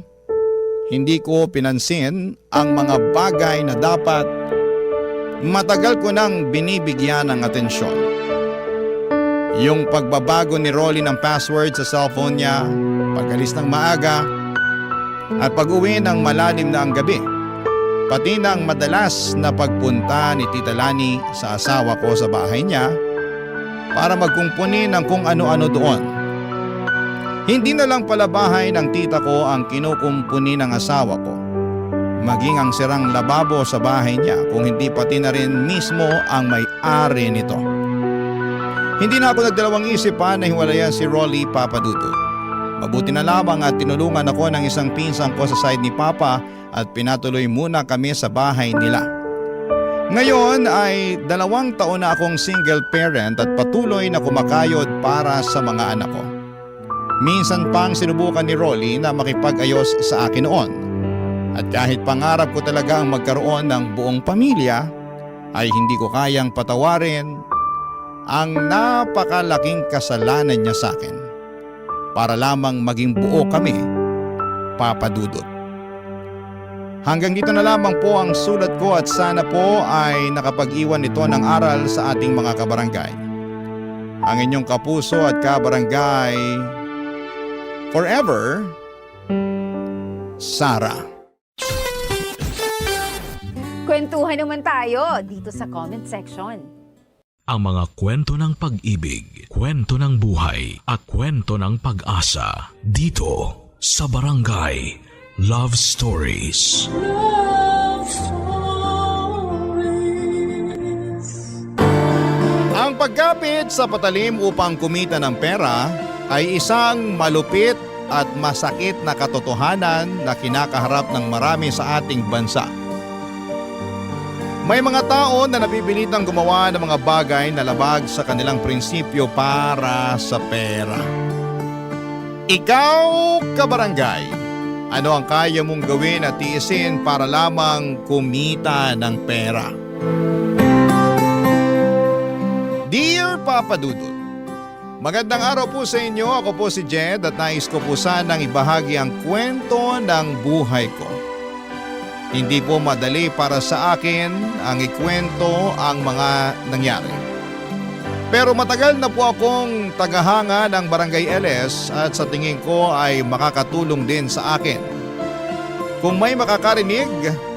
hindi ko pinansin ang mga bagay na dapat matagal ko nang binibigyan ng atensyon. Yung pagbabago ni Rolly ng password sa cellphone niya, pag-alis ng maaga, at pag-uwi ng malalim na ang gabi. Pati na ang madalas na pagpunta ni Tita Lani sa asawa ko sa bahay niya para magkumpuni ng kung ano-ano doon. Hindi na lang pala bahay ng tita ko ang kinukumpuni ng asawa ko. Maging ang sirang lababo sa bahay niya kung hindi pati na rin mismo ang may-ari nito. Hindi na ako nagdalawang isip pa na hiwalayan si Rolly, Papa Dudut. Mabuti na lamang at tinulungan ako ng isang pinsan ko sa side ni Papa at pinatuloy muna kami sa bahay nila. Ngayon ay 2 taon na akong single parent at patuloy na kumakayod para sa mga anak ko. Minsan pang sinubukan ni Rolly na makipag-ayos sa akin noon. At kahit pangarap ko talaga ang magkaroon ng buong pamilya, ay hindi ko kayang patawarin ang napakalaking kasalanan niya sa akin. Para lamang maging buo kami, Papa Dudut. Hanggang dito na lamang po ang sulat ko at sana po ay nakapag-iwan ito ng aral sa ating mga kabarangay. ang inyong kapuso at kabarangay forever, Sarah. Kwentuhan naman tayo dito sa comment section. Ang mga kwento ng pag-ibig, kwento ng buhay at kwento ng pag-asa dito sa Barangay Love Stories. Ang pagkapit sa patalim upang kumita ng pera ay isang malupit at masakit na katotohanan na kinakaharap ng marami sa ating bansa. May mga tao na napipilitang gumawa ng mga bagay na labag sa kanilang prinsipyo para sa pera. Ikaw, kabarangay, ano ang kaya mong gawin at tiisin para lamang kumita ng pera? Dear Papa Dudut, magandang araw po sa inyo. Ako po si Jed at nais ko po sanang ibahagi ang kwento ng buhay ko. Hindi po madali para sa akin ang ikwento ang mga nangyari. Pero matagal na po akong tagahanga ng Barangay LS at sa tingin ko ay makakatulong din sa akin kung may makakarinig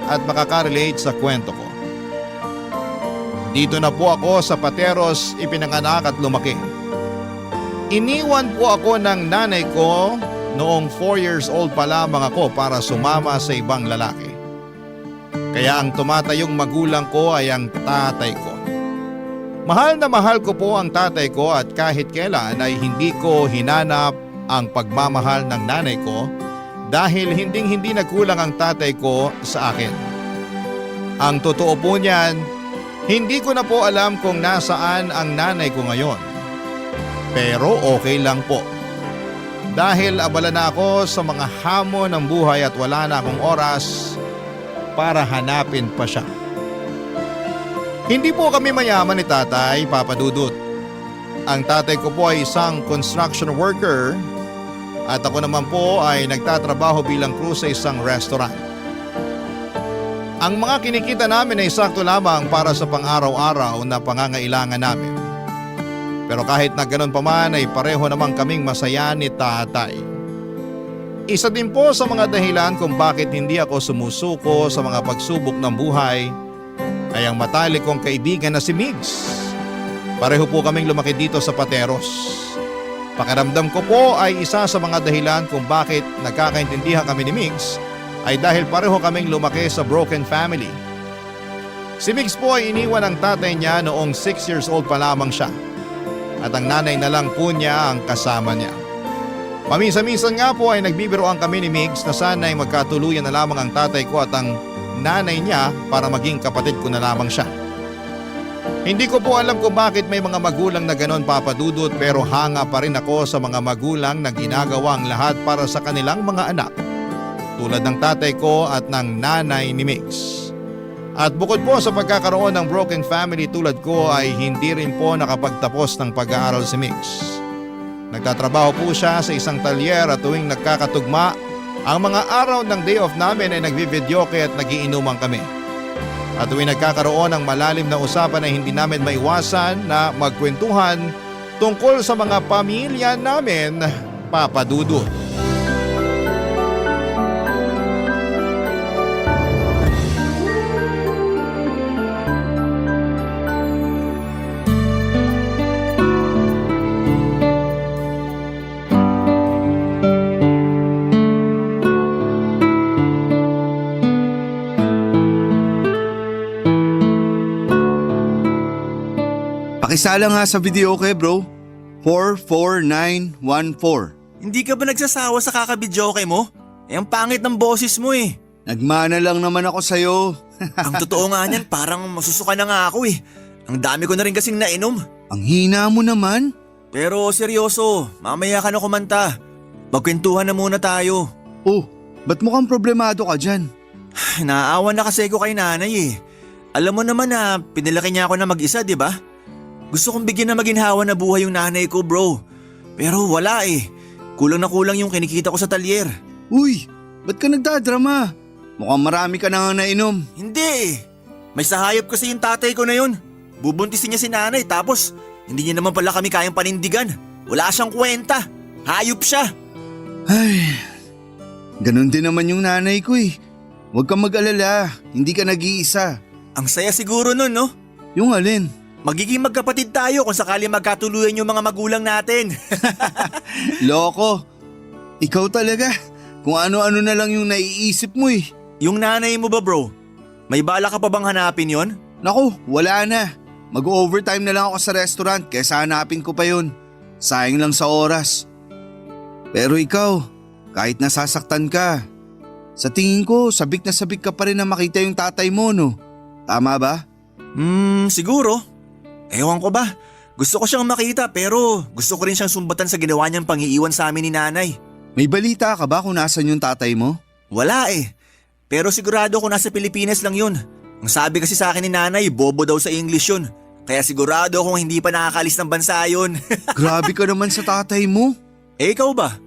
at makakarelate sa kwento ko. Dito na po ako sa Pateros ipinanganak at lumaki. Iniwan po ako ng nanay ko noong 4 years old pa lamang ako para sumama sa ibang lalaki. Kaya ang tumatayong magulang ko ay ang tatay ko. Mahal na mahal ko po ang tatay ko at kahit kailan ay hindi ko hinanap ang pagmamahal ng nanay ko dahil hindi nagkulang ang tatay ko sa akin. Ang totoo po niyan, hindi ko na po alam kung nasaan ang nanay ko ngayon. Pero okay lang po. Dahil abala na ako sa mga hamon ng buhay at wala na akong oras para hanapin pa siya. Hindi po kami mayaman ni tatay, Papa Dudut. Ang tatay ko po ay isang construction worker at ako naman po ay nagtatrabaho bilang crew sa isang restaurant. Ang mga kinikita namin ay sakto lamang para sa pang-araw-araw na pangangailangan namin. Pero kahit na ganun pa man ay pareho naman kaming masaya ni tatay. Isa din po sa mga dahilan kung bakit hindi ako sumusuko sa mga pagsubok ng buhay ay ang matalik kong kaibigan na si Migs. Pareho po kaming lumaki dito sa Pateros. Pakiramdam ko po ay isa sa mga dahilan kung bakit nagkakaintindihan kami ni Migs ay dahil pareho kaming lumaki sa broken family. Si Migs po ay iniwan ng tatay niya noong 6 years old pa lamang siya at ang nanay na lang po niya ang kasama niya. Paminsan-minsan nga po ay nagbibiroan kami ni Migs na sana ay magkatuluyan na lamang ang tatay ko at ang nanay niya para maging kapatid ko na lamang siya. Hindi ko po alam kung bakit may mga magulang na ganon, Papa Dudut, pero hanga pa rin ako sa mga magulang na ginagawa ang lahat para sa kanilang mga anak. Tulad ng tatay ko at ng nanay ni Migs. At bukod po sa pagkakaroon ng broken family tulad ko ay hindi rin po nakapagtapos ng pag-aaral si Migs. Nagtatrabaho po siya sa isang talyer at tuwing nagkakatugma, ang mga araw ng day off namin ay nagbi-videoke at nagiinuman kami. At tuwing nagkakaroon ng malalim na usapan ay hindi namin maiwasan na magkwentuhan tungkol sa mga pamilya namin, Papa Dudut. Pakisala nga sa video okay, bro. 44914. Hindi ka ba nagsasawa sa kakabidyoke mo? Eh ang pangit ng boses mo eh. Nagmana lang naman ako sa'yo. Ang totoo nga niyan, parang masusuka na nga ako eh. Ang dami ko na rin kasing nainom. Ang hina mo naman. Pero seryoso, mamaya ka na kumanta. Magkwentuhan na muna tayo. Oh, ba't mukhang problemado ka dyan? Naaawa na kasi ko kay nanay eh. Alam mo naman na pinalaki niya ako na mag-isa, di ba? Gusto kong bigyan na maginhawa na buhay yung nanay ko, bro. Pero wala eh. Kulang na kulang yung kinikita ko sa talyer. Uy, ba't ka nagdadrama? Mukhang marami ka na nga nainom. Hindi eh. May sahayop kasi yung tatay ko na yun. Bubuntisin niya si nanay tapos Hindi niya naman pala kami kayang panindigan. Wala siyang kwenta. Hayop siya. Ay, ganun din naman yung nanay ko eh. Huwag kang mag-alala, hindi ka nag-iisa. Ang saya siguro nun, no? Yung alin? Magiging magkapatid tayo kung sakali magkatuluyan yung mga magulang natin. Loko, ikaw talaga. Kung ano-ano na lang yung naiisip mo eh. Yung nanay mo ba, bro? May bala ka pa bang hanapin yon? Naku, wala na. Mag-overtime na lang ako sa restaurant kaysa hanapin ko pa yun. Sayang lang sa oras. Pero ikaw, kahit nasasaktan ka, sa tingin ko sabik na sabik ka pa rin na makita yung tatay mo, no? Tama ba? Siguro. Ewan ko ba? Gusto ko siyang makita pero gusto ko rin siyang sumbatan sa ginawa niyang pangiiwan sa amin ni nanay. May balita ka ba kung nasan yung tatay mo? Wala eh. Pero sigurado ko nasa Pilipinas lang yun. Ang sabi kasi sa akin ni nanay, bobo daw sa English yun. Kaya sigurado kung hindi pa nakakalis ng bansa yun. Grabe ka naman sa tatay mo. Eh ikaw ba?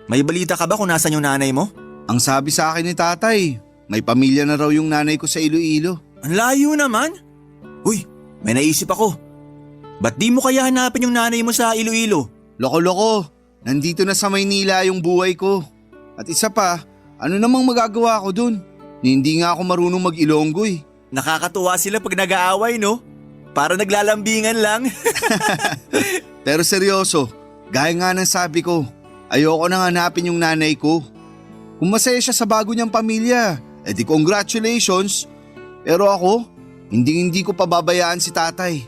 May balita ka ba kung nasan yung nanay mo? Ang sabi sa akin ni tatay, may pamilya na raw yung nanay ko sa Iloilo. Ang layo naman. Uy, may naisip ako. Ba't di mo kaya hanapin yung nanay mo sa Iloilo? Loko-loko, nandito na sa Maynila yung buhay ko. At isa pa, ano namang magagawa ko dun? Hindi nga ako marunong mag-Ilonggo eh. Nakakatuwa sila pag nag-aaway, no? Para naglalambingan lang. Pero seryoso, gaya nga ng sabi ko, ayoko nang hanapin yung nanay ko. Kung masaya siya sa bago niyang pamilya, edi congratulations. Pero ako, hindi ko pababayaan si tatay.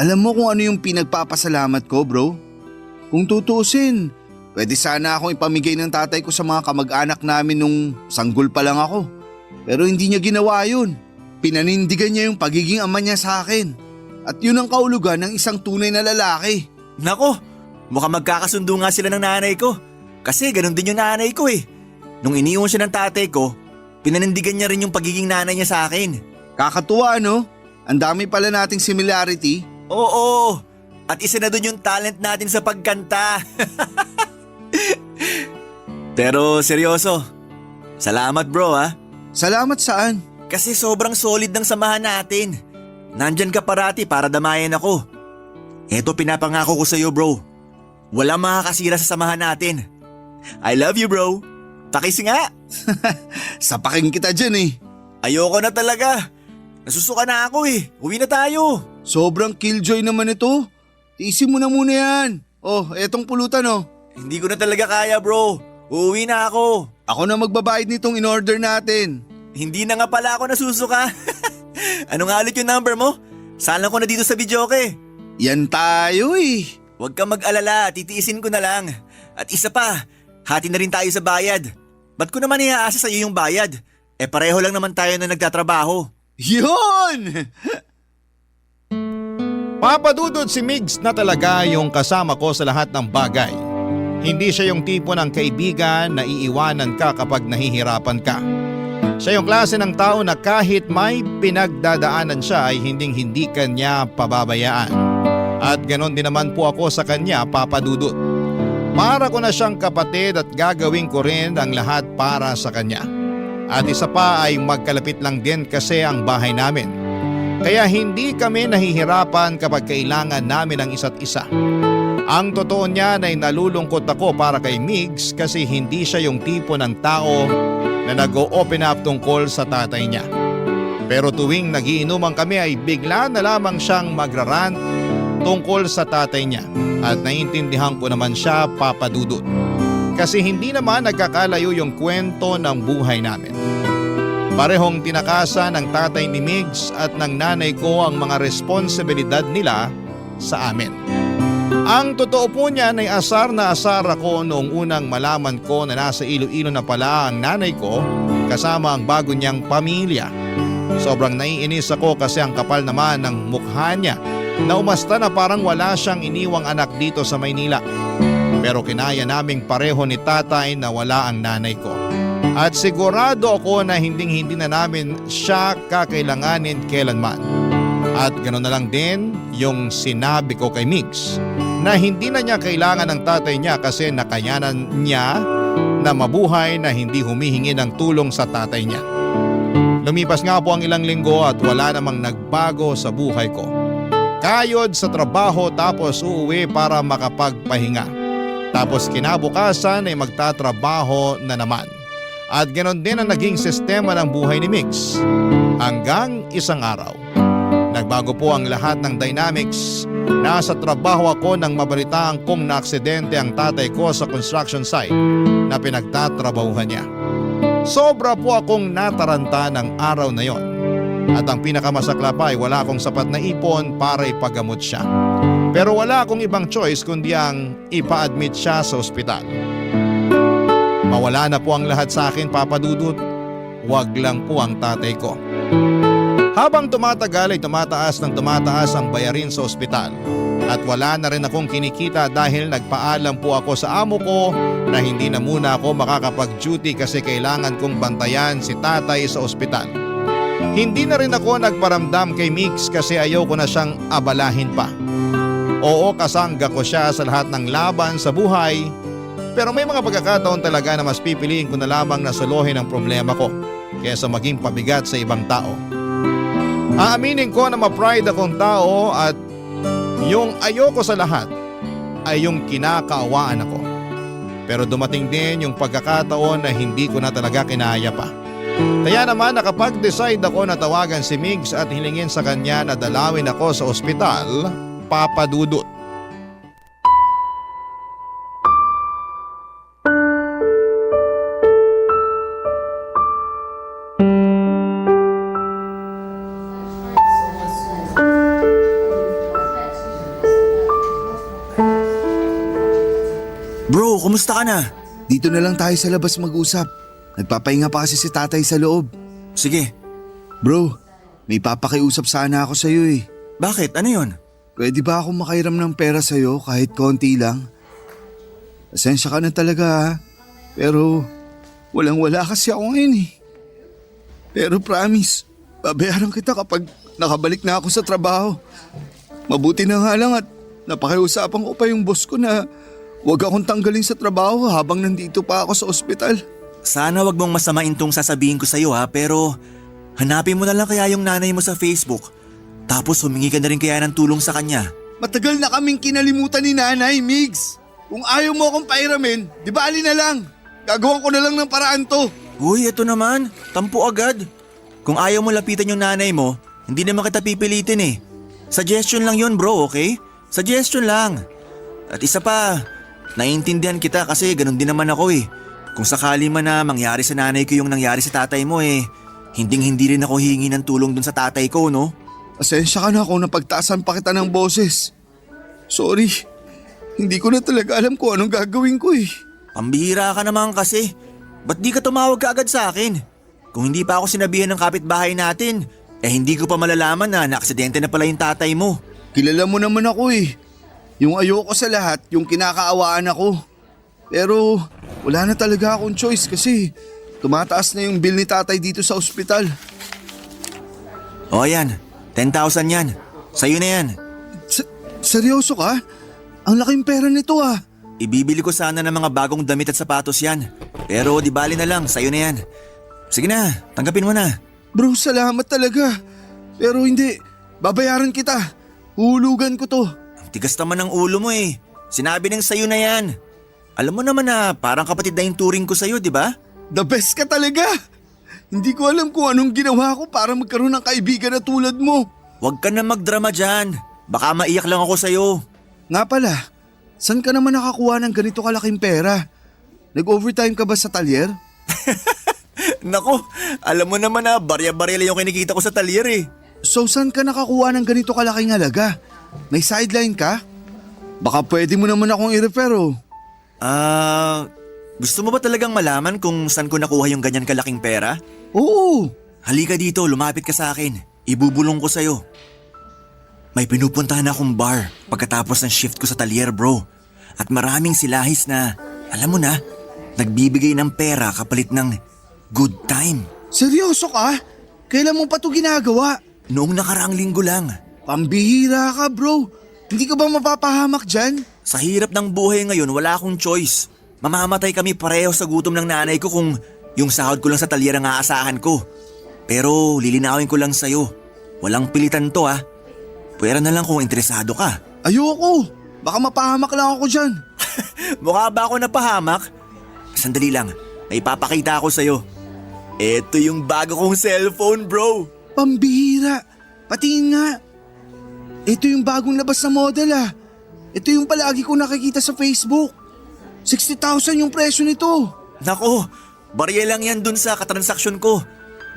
Alam mo kung ano yung pinagpapasalamat ko, bro? Kung tutuusin, pwede sana akong ipamigay ng tatay ko sa mga kamag-anak namin nung sanggol pa lang ako. Pero hindi niya ginawa yun. Pinanindigan niya yung pagiging ama niya sa akin. At yun ang kaulugan ng isang tunay na lalaki. Nako, mukhang magkakasundo nga sila ng nanay ko. Kasi ganun din yung nanay ko eh. Nung iniwan siya ng tatay ko, pinanindigan niya rin yung pagiging nanay niya sa akin. Kakatuwa, no? Ang dami pala nating similarity. Oo, at isa na dun yung talent natin sa pagkanta. Pero seryoso, salamat bro ha. Salamat saan? Kasi sobrang solid ng samahan natin. Nandyan ka parati para damayan ako. Eto pinapangako ko sa'yo bro. Walang makakasira sa samahan natin. I love you bro. Pakis nga. Sapakin kita dyan eh. Ayoko na talaga. Nasusuka na ako eh. Uwi na tayo. Sobrang killjoy naman ito. Tiisin mo na muna yan. Oh, etong pulutan oh. Hindi ko na talaga kaya bro. Uuwi na ako. Ako na magbabayad nitong in-order natin. Hindi na nga pala ako nasusuka. Ano nga ulit yung number mo? Saan ko na dito sa videoke. Yan tayo eh. Huwag kang mag-alala, titiisin ko na lang. At isa pa, hati na rin tayo sa bayad. Ba't ko naman iaasa sa iyo yung bayad? Eh pareho lang naman tayo na nagtatrabaho. Yun! Papadudod si Migs na talaga yung kasama ko sa lahat ng bagay. Hindi siya yung tipo ng kaibigan na iiwanan ka kapag nahihirapan ka. Siya yung klase ng tao na kahit may pinagdadaanan siya ay hinding-hindi kanya pababayaan. At ganon din naman po ako sa kanya, Papadudod. Para ko na siyang kapatid at gagawin ko rin ang lahat para sa kanya. At isa pa ay magkalapit lang din kasi ang bahay namin. Kaya hindi kami nahihirapan kapag kailangan namin ang isa't isa. Ang totoo niyan ay nalulungkot ako para kay Migs kasi hindi siya yung tipo ng tao na nag-o-open up tungkol sa tatay niya. Pero tuwing nagiinuman kami ay bigla na lamang siyang magrarant tungkol sa tatay niya. At naiintindihan ko naman siya, Papadudod. Kasi hindi naman nagkakalayo yung kwento ng buhay namin. Parehong tinakasan ng tatay ni Migs at ng nanay ko ang mga responsibilidad nila sa amin. Ang totoo po niyan ay asar na asar ako noong unang malaman ko na nasa Iloilo na pala ang nanay ko kasama ang bago niyang pamilya. Sobrang naiinis ako kasi ang kapal naman ng mukha niya na umasta na parang wala siyang iniwang anak dito sa Maynila. Pero kinaya naming pareho ni tatay na wala ang nanay ko. At sigurado ako na hinding-hindi na namin siya kakailanganin kailanman. At ganoon na lang din yung sinabi ko kay Migs na hindi na niya kailangan ng tatay niya kasi nakayanan niya na mabuhay na hindi humihingi ng tulong sa tatay niya. Lumipas nga po ang ilang linggo at wala namang nagbago sa buhay ko. kayod sa trabaho tapos uuwi para makapagpahinga. Tapos kinabukasan ay magtatrabaho na naman. At ganon din ang naging sistema ng buhay ni Mix. Hanggang isang araw. Nagbago po ang lahat ng dynamics. Nasa trabaho ako nang mabalitaan kong naaksidente ang tatay ko sa construction site na pinagtatrabahuhan niya. Sobra po akong nataranta ng araw na yon. At ang pinakamasakla pa ay wala akong sapat na ipon para ipagamot siya. Pero wala akong ibang choice kundi ang ipa-admit siya sa ospital. Mawala na po ang lahat sa akin, Papa Dudut. Wag lang po ang tatay ko. Habang tumatagal ay tumataas ng tumataas ang bayarin sa ospital. At wala na rin akong kinikita dahil nagpaalam po ako sa amo ko na hindi na muna ako makakapag-duty kasi kailangan kong bantayan si tatay sa ospital. Hindi na rin ako nagparamdam kay Mix kasi ayaw ko na siyang abalahin pa. Oo, kasangga ko siya sa lahat ng laban sa buhay. Pero may mga pagkakataon talaga na mas pipiliin ko na lamang na solohin ang problema ko kaysa maging pabigat sa ibang tao. Aaminin ko na ma-pride akong tao at yung ayoko sa lahat ay yung kinakaawaan ako. Pero dumating din yung pagkakataon na hindi ko na talaga kinaya pa. Kaya naman nakapag-decide ako na tawagan si Migs at hilingin sa kanya na dalawin ako sa ospital, Papa Dudut. Bro, kumusta ka na? Dito na lang tayo sa labas mag-usap. Nagpapahinga pa kasi si tatay sa loob. Sige. Bro, may papakiusap sana ako sa'yo eh. Bakit? Ano yon? Pwede ba ako makairam ng pera sa'yo kahit konti lang? Pasensya ka na talaga ha. Pero walang-wala kasi ako ngayon eh. Pero promise, babayaran kita kapag nakabalik na ako sa trabaho. Mabuti na nga lang at napakiusapan ko pa yung boss ko na huwag akong tanggalin sa trabaho habang nandito pa ako sa ospital. Sana wag mong masamain tong sasabihin ko sa'yo ha, pero hanapin mo na lang kaya yung nanay mo sa Facebook. Tapos humingi ka na rin kaya ng tulong sa kanya. Matagal na kaming kinalimutan ni Nanay, Migs. Kung ayaw mo akong pairamin, di bali na lang. Gagawan ko na lang ng paraan to. Uy, eto naman. Tampo agad. Kung ayaw mo lapitan yung nanay mo, hindi naman kita pipilitin eh. Suggestion lang yun bro, okay? Suggestion lang. At isa pa, naiintindihan kita kasi ganun din naman ako eh. Kung sakali man na mangyari sa nanay ko yung nangyari sa tatay mo eh, hindi rin ako hihingi ng tulong dun sa tatay ko, no? Pasensya ka na kung napagtaasan pa kita ng boses. Sorry, hindi ko na talaga alam kung anong gagawin ko eh. Pambihira ka naman kasi. Ba't di ka tumawag ka agad sa akin? Kung hindi pa ako sinabihan ng kapitbahay natin, hindi ko pa malalaman na naaksidente na pala yung tatay mo. Kilala mo naman ako eh. Yung ayoko sa lahat, yung kinakaawaan ako. Pero wala na talaga akong choice kasi tumataas na yung bill ni tatay dito sa ospital. O yan, 10,000 yan. Sa'yo na yan. Seryoso ka? Ang laking pera nito ah. Ibibili ko sana ng mga bagong damit at sapatos yan. Pero di bali na lang, sa'yo na yan. Sige na, tanggapin mo na. Bro, salamat talaga. Pero hindi, babayaran kita. Hulugan ko to. Ang tigas naman ng ulo mo eh. Sinabi nang sa'yo na yan. Alam mo naman na parang kapatid na yung turing ko sa'yo, di ba? The best ka talaga. Hindi ko alam kung anong ginawa ko para magkaroon ng kaibigan na tulad mo. Huwag ka na magdrama dyan. Baka maiyak lang ako sa'yo. Nga pala, saan ka naman nakakuha ng ganito kalaking pera? Nag-overtime ka ba sa talyer? Nako, alam mo naman na barya-barya lang yung kinikita ko sa talyer eh. So saan ka nakakuha ng ganito kalaking halaga? May sideline ka? Baka pwede mo naman akong i-refer oh. Gusto mo ba talagang malaman kung saan ko nakuha yung ganyan kalaking pera? Oo. Halika dito, lumapit ka sa akin. Ibubulong ko sa'yo. May pinupuntahan akong bar pagkatapos ng shift ko sa talyer bro. At maraming silahis na, alam mo na, nagbibigay ng pera kapalit ng good time. Seryoso ka? Kailan mo pa ito ginagawa? Noong nakaraang linggo lang. Pambihira ka bro. Hindi ka ba mapapahamak dyan? Sa hirap ng buhay ngayon, wala akong choice. Mamamatay kami pareho sa gutom ng nanay ko kung yung sahod ko lang sa talyer ang aasahan ko. Pero lilinawin ko lang sa'yo, walang pilitan to ah. Pwera na lang kung interesado ka. Ayoko. Baka mapahamak lang ako dyan. Mukha ba ako napahamak? Sandali lang, may papakita ako sa'yo. Ito yung bago kong cellphone, bro. Pambihira. Patingin nga. Ito yung bagong labas na model ah. Ito yung palagi ko nakikita sa Facebook. 60,000 yung presyo nito. Nako, barya lang yan dun sa katransaksyon ko.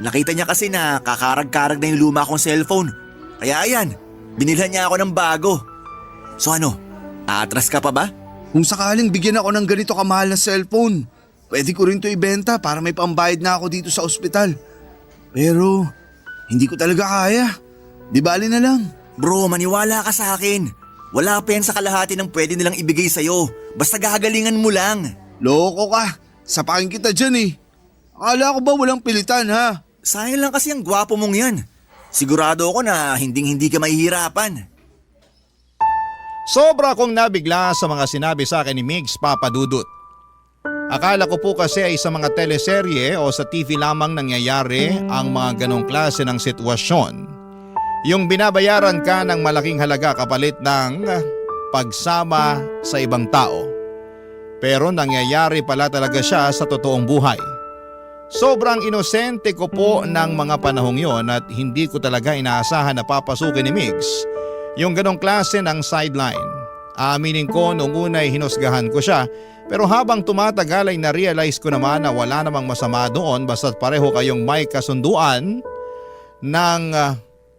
Nakita niya kasi na kakarag-karag na yung luma kong cellphone. Kaya ayan, binilhan niya ako ng bago. So ano, aatras ka pa ba? Kung sakaling bigyan ako ng ganito kamahal na cellphone, pwede ko rin to ibenta para may pambayad na ako dito sa ospital. Pero hindi ko talaga kaya. Di bali na lang. Bro, maniwala ka sa akin. Wala pa yan sa kalahati ng pwede nilang ibigay sa'yo. Basta gagalingan mo lang. Loko ka. Sapakin kita dyan eh. Akala ko ba walang pilitan ha? Sayang lang kasi ang gwapo mong yan. Sigurado ako na hindi ka mahihirapan. Sobra akong nabigla sa mga sinabi sa akin ni Migs Papadudut. Akala ko po kasi ay sa mga teleserye o sa TV lamang nangyayari ang mga ganong klase ng sitwasyon. Yung binabayaran ka ng malaking halaga kapalit ng pagsama sa ibang tao. Pero nangyayari pala talaga siya sa totoong buhay. Sobrang inosente ko po ng mga panahong yon at hindi ko talaga inaasahan na papasukin ni Migs yung ganong klase ng sideline. Aaminin ko noong una ay hinusgahan ko siya, pero habang tumatagal ay na-realize ko naman na wala namang masama doon basta't pareho kayong may kasunduan ng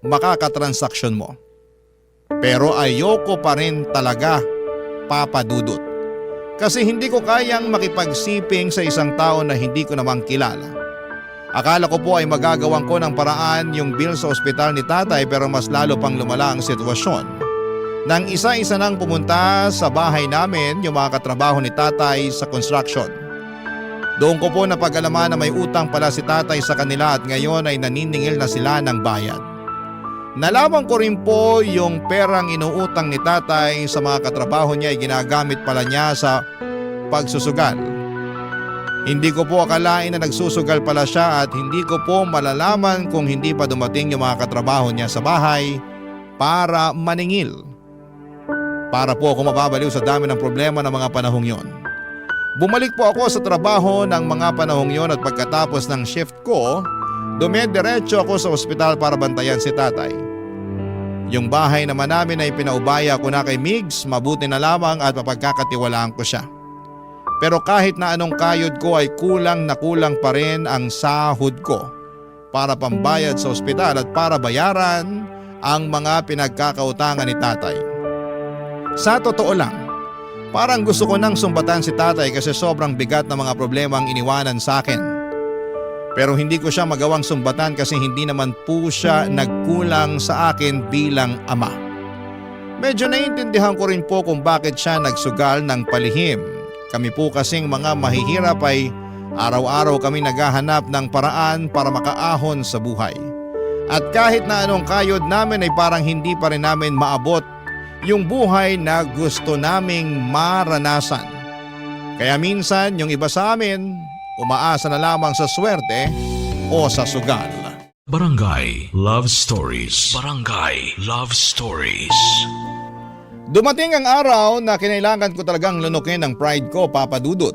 makakatransaksyon mo. Pero ayoko pa rin talaga, Papadudut. Kasi hindi ko kayang makipagsiping sa isang tao na hindi ko namang kilala. Akala ko po ay magagawan ko ng paraan yung bill sa ospital ni tatay, pero mas lalo pang lumala ang sitwasyon. Nang isa-isa nang pumunta sa bahay namin yung mga katrabaho ni tatay sa construction. Doon ko po napag-alaman na may utang pala si tatay sa kanila at ngayon ay naniningil na sila ng bayad. Nalaman ko rin po yung perang inuutang ni tatay sa mga katrabaho niya ay ginagamit pala niya sa pagsusugal. Hindi ko po akalain na nagsusugal pala siya at hindi ko po malalaman kung hindi pa dumating yung mga katrabaho niya sa bahay para maningil. Para po ako mababaliw sa dami ng problema ng mga panahong yon. Bumalik po ako sa trabaho ng mga panahong yon at pagkatapos ng shift ko, dumidiretso ako sa ospital para bantayan si tatay. Yung bahay naman namin ay pinaubaya ko na kay Migs, mabuti na lamang at mapagkakatiwalaan ko siya. Pero kahit na anong kayod ko ay kulang na kulang pa rin ang sahod ko para pambayad sa ospital at para bayaran ang mga pinagkakautangan ni tatay. Sa totoo lang, parang gusto ko nang sumbatan si tatay kasi sobrang bigat ng mga problema ang iniwanan sa akin. Pero hindi ko siya magawang sumbatan kasi hindi naman po siya nagkulang sa akin bilang ama. Medyo naiintindihan ko rin po kung bakit siya nagsugal ng palihim. Kami po kasing mga mahihirap ay araw-araw kami naghahanap ng paraan para makaahon sa buhay. At kahit na anong kayod namin ay parang hindi pa rin namin maabot yung buhay na gusto naming maranasan. Kaya minsan yung iba sa amin, umaasa na lamang sa swerte o sa sugal. Barangay Love Stories. Barangay Love Stories. Dumating ang araw na kinailangan ko talagang lunukin ang pride ko, Papadudut.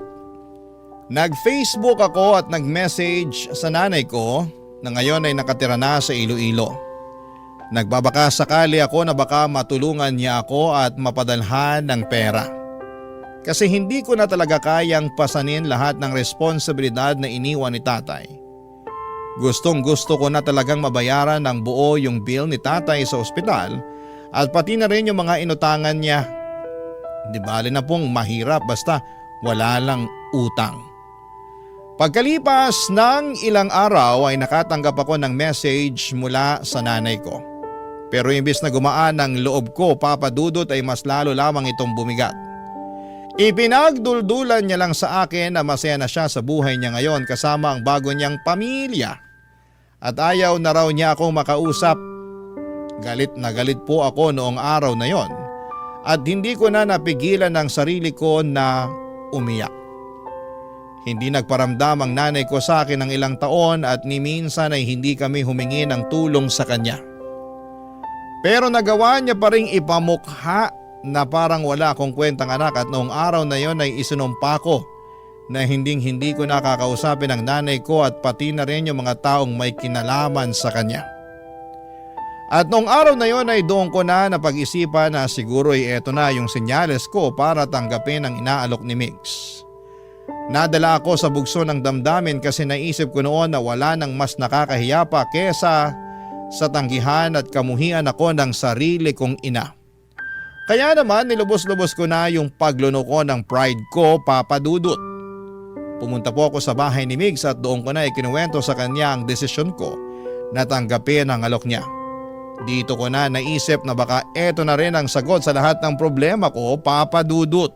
Nag-Facebook ako at nag-message sa nanay ko na ngayon ay nakatira na sa Iloilo. Nagbabaka sakali ako na baka matulungan niya ako at mapadalhan ng pera. Kasi hindi ko na talaga kayang pasanin lahat ng responsibilidad na iniwan ni tatay. Gustong-gusto ko na talagang mabayaran ng buo yung bill ni tatay sa ospital at pati na rin yung mga inutangan niya. Di bali na pong mahirap basta wala lang utang. Pagkalipas ng ilang araw ay nakatanggap ako ng message mula sa nanay ko. Pero imbis na gumaan ang loob ko, Papadudut, ay mas lalo lamang itong bumigat. Ipinagduldulan niya lang sa akin na masaya na siya sa buhay niya ngayon kasama ang bago niyang pamilya. At ayaw na raw niya akong makausap. Galit na galit po ako noong araw na yon. At hindi ko na napigilan ang sarili ko na umiyak. Hindi nagparamdam ang nanay ko sa akin ng ilang taon at ni minsan ay hindi kami humingi ng tulong sa kanya. Pero nagawa niya pa ring ipamukha na parang wala akong kwentang anak at noong araw na yon ay isinumpa ko na hindi ko nakakausapin ang nanay ko at pati na rin yung mga taong may kinalaman sa kanya. At noong araw na yon ay doon ko na napag-isipan na siguro ay eto na yung senyales ko para tanggapin ang inaalok ni Migs. Nadala ako sa bugso ng damdamin kasi naisip ko noon na wala nang mas nakakahiya pa kesa sa tanggihan at kamuhian ako ng sarili kong ina. Kaya naman nilubos-lubos ko na yung pagluno ko ng pride ko, Papa Dudut. Pumunta po ako sa bahay ni Migs at doon ko na ikinuwento sa kanya ang desisyon ko na tanggapin ang alok niya. Dito ko na naisip na baka eto na rin ang sagot sa lahat ng problema ko, Papa Dudut.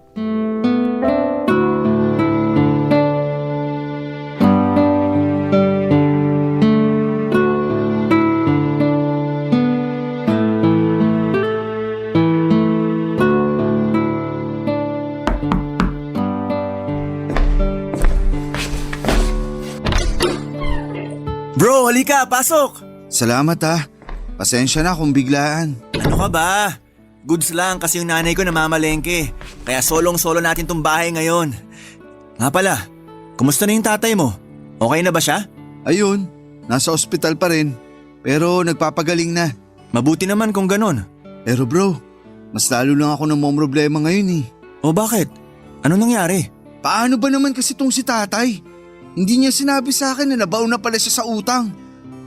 Bro, halika, pasok! Salamat ha. Pasensya na kung biglaan. Ano ka ba? Goods lang kasi yung nanay ko namamalengke. Kaya solong-solo natin tong bahay ngayon. Nga pala, kumusta na yung tatay mo? Okay na ba siya? Ayun, nasa ospital pa rin. Pero nagpapagaling na. Mabuti naman kung ganon. Pero bro, mas lalo lang ako namomroblema ngayon eh. O bakit? Ano nangyari? Paano ba naman kasi tong si tatay? Hindi niya sinabi sa akin na nabaon na pala siya sa utang.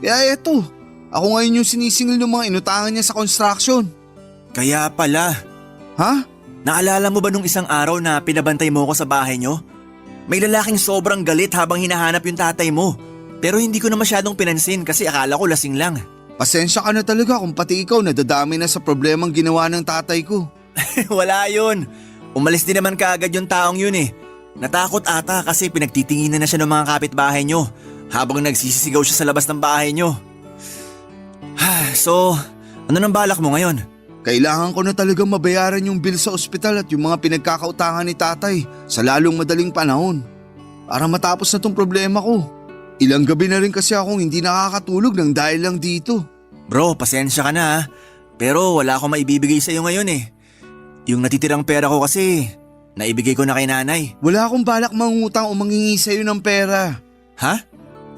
Kaya eto, ako ngayon yung sinisingil ng mga inutangan niya sa construction. Kaya pala. Ha? Naalala mo ba nung isang araw na pinabantay mo ko sa bahay nyo? May lalaking sobrang galit habang hinahanap yung tatay mo. Pero hindi ko na masyadong pinansin kasi akala ko lasing lang. Pasensya ka na talaga kung pati ikaw nadadami na sa problemang ginawa ng tatay ko. Wala yun. Umalis din naman kaagad yung taong yun eh. Natakot ata kasi pinagtitinginan na siya ng mga kapitbahay nyo habang nagsisisigaw siya sa labas ng bahay nyo. So, ano nang balak mo ngayon? Kailangan ko na talaga mabayaran yung bill sa ospital at yung mga pinagkakautangan ni tatay sa lalong madaling panahon. Para matapos na tong problema ko. Ilang gabi na rin kasi akong hindi nakakatulog nang dahil lang dito. Bro, pasensya ka na ha. Pero wala akong maibibigay sa iyo ngayon eh. Yung natitirang pera ko kasi, naibigay ko na kay nanay. Wala akong balak mangutang o mangingi sa'yo ng pera. Ha?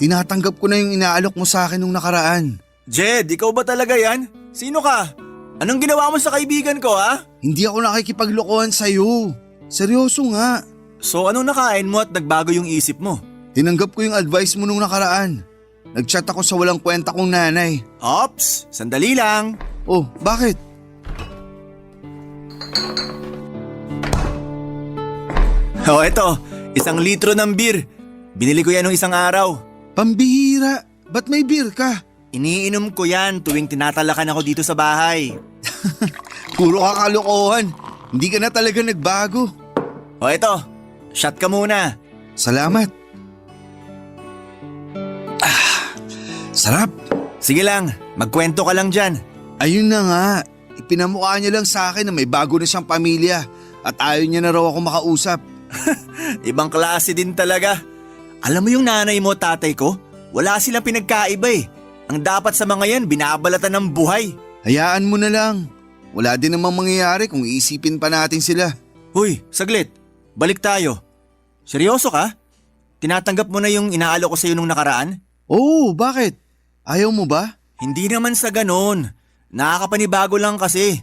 Tinatanggap ko na yung inaalok mo sa akin nung nakaraan. Jed, ikaw ba talaga yan? Sino ka? Anong ginawa mo sa kaibigan ko ha? Hindi ako nakikipaglokohan sa'yo. Seryoso nga. So anong nakain mo at nagbago yung isip mo? Tinanggap ko yung advice mo nung nakaraan. Nagchat ako sa walang kwenta kong nanay. Ops, sandali lang. Oh, bakit? Oh, eto, 1 litro ng beer. Binili ko yan nung isang araw. Pambihira, ba't may beer ka? Iniinom ko yan tuwing tinatalakan ako dito sa bahay. Puro kakalokohan. Hindi ka na talaga nagbago. O eto, shot ka muna. Salamat. Sarap. Sige lang, magkwento ka lang dyan. Ayun na nga. Ipinamukha niya lang sa akin na may bago na siyang pamilya at ayaw niya na raw ako makausap. Ibang klase din talaga. Alam mo yung nanay mo, tatay ko? Wala silang pinagkaiba eh. Ang dapat sa mga yan, binabalatan ng buhay. Hayaan mo na lang. Wala din namang mangyayari kung iisipin pa natin sila. Huy, saglit. Balik tayo. Seryoso ka? Tinatanggap mo na yung inaalok ko sa'yo nung nakaraan? Oo, bakit? Ayaw mo ba? Hindi naman sa ganon. Nakakapanibago lang kasi.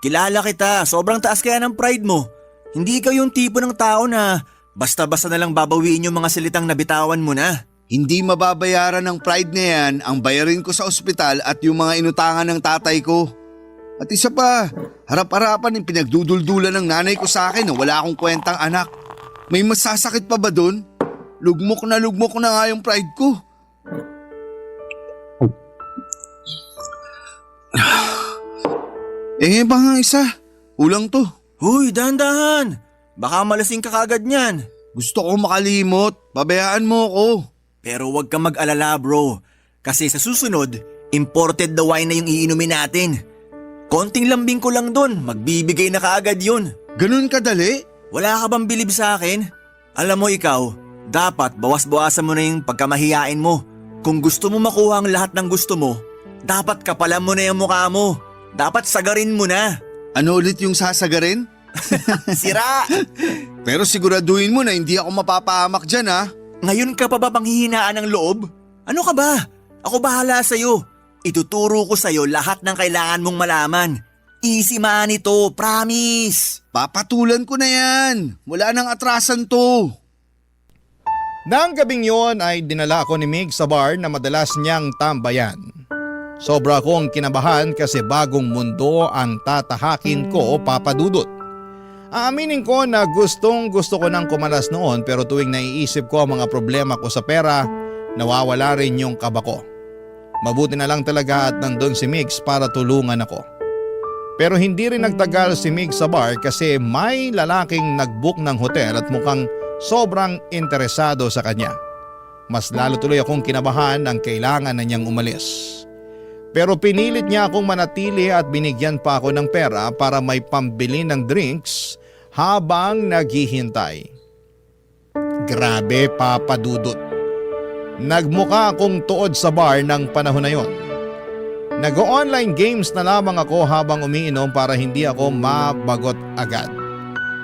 Kilala kita, sobrang taas kaya ng pride mo. Hindi ikaw yung tipo ng tao na basta-basta na lang babawiin yung mga salitang nabitawan mo na. Hindi mababayaran ng pride na yan ang bayarin ko sa ospital at yung mga inutangan ng tatay ko. At isa pa, harap-harapan yung pinagduduldulan ng nanay ko sa akin na wala akong kwentang anak. May masasakit pa ba dun? Lugmok na nga yung pride ko. Pa nga isa, ulang to. Huy, dahan-dahan. Baka malasing ka kagad niyan. Gusto ko makalimot, pabayaan mo ko. Pero wag kang mag-alala bro. Kasi sa susunod, imported the wine na yung iinumin natin. Konting lambing ko lang dun, magbibigay na kaagad yun. Ganun kadali? Wala ka bang bilib sa akin? Alam mo ikaw, dapat bawas-bawasan mo na yung pagkamahiyain mo. Kung gusto mo makuha ang lahat ng gusto mo, dapat kapalan mo na yung mukha mo. Dapat sagarin mo na. Ano ulit yung sasagarin? Sira! Pero siguraduhin mo na hindi ako mapapahamak dyan ha. Ngayon ka pa ba panghihinaan ng loob? Ano ka ba? Ako bahala sa'yo. Ituturo ko sa'yo lahat ng kailangan mong malaman. Easy man ito, promise. Papatulan ko na yan. Wala nang atrasan to. Nang gabing yon ay dinala ako ni Mig sa bar na madalas niyang tambayan. Sobra akong kinabahan kasi bagong mundo ang tatahakin ko, Papa Dudut. Aaminin ko na gustong gusto ko nang kumalas noon pero tuwing naiisip ko ang mga problema ko sa pera, nawawala rin yung kaba ko. Mabuti na lang talaga at nandun si Migs para tulungan ako. Pero hindi rin nagtagal si Migs sa bar kasi may lalaking nag-book ng hotel at mukhang sobrang interesado sa kanya. Mas lalo tuloy akong kinabahan ang kailangan na niyang umalis. Pero pinilit niya akong manatili at binigyan pa ako ng pera para may pambili ng drinks habang naghihintay. Grabe, Papa Dudut. Nagmukha akong tuod sa bar ng panahon na yon. Nag-online games na lamang ako habang umiinom para hindi ako mabagot agad.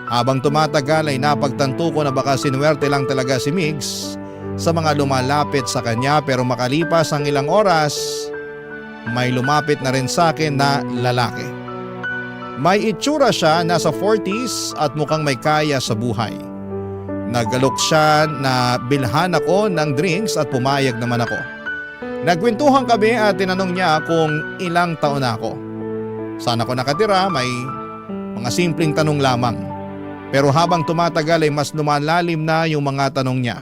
Habang tumatagal ay napagtanto ko na baka sinuwerte lang talaga si Migs sa mga lumalapit sa kanya pero makalipas ang ilang oras, may lumapit na rin sa akin na lalaki. May itsura siya, nasa 40s at mukhang may kaya sa buhay. Nagalok siya na bilhan ako ng drinks at pumayag naman ako. Nagkwentuhan kami at tinanong niya kung ilang taon na ako. Saan ako nakatira, may mga simpleng tanong lamang. Pero habang tumatagal ay mas lumalalim na yung mga tanong niya.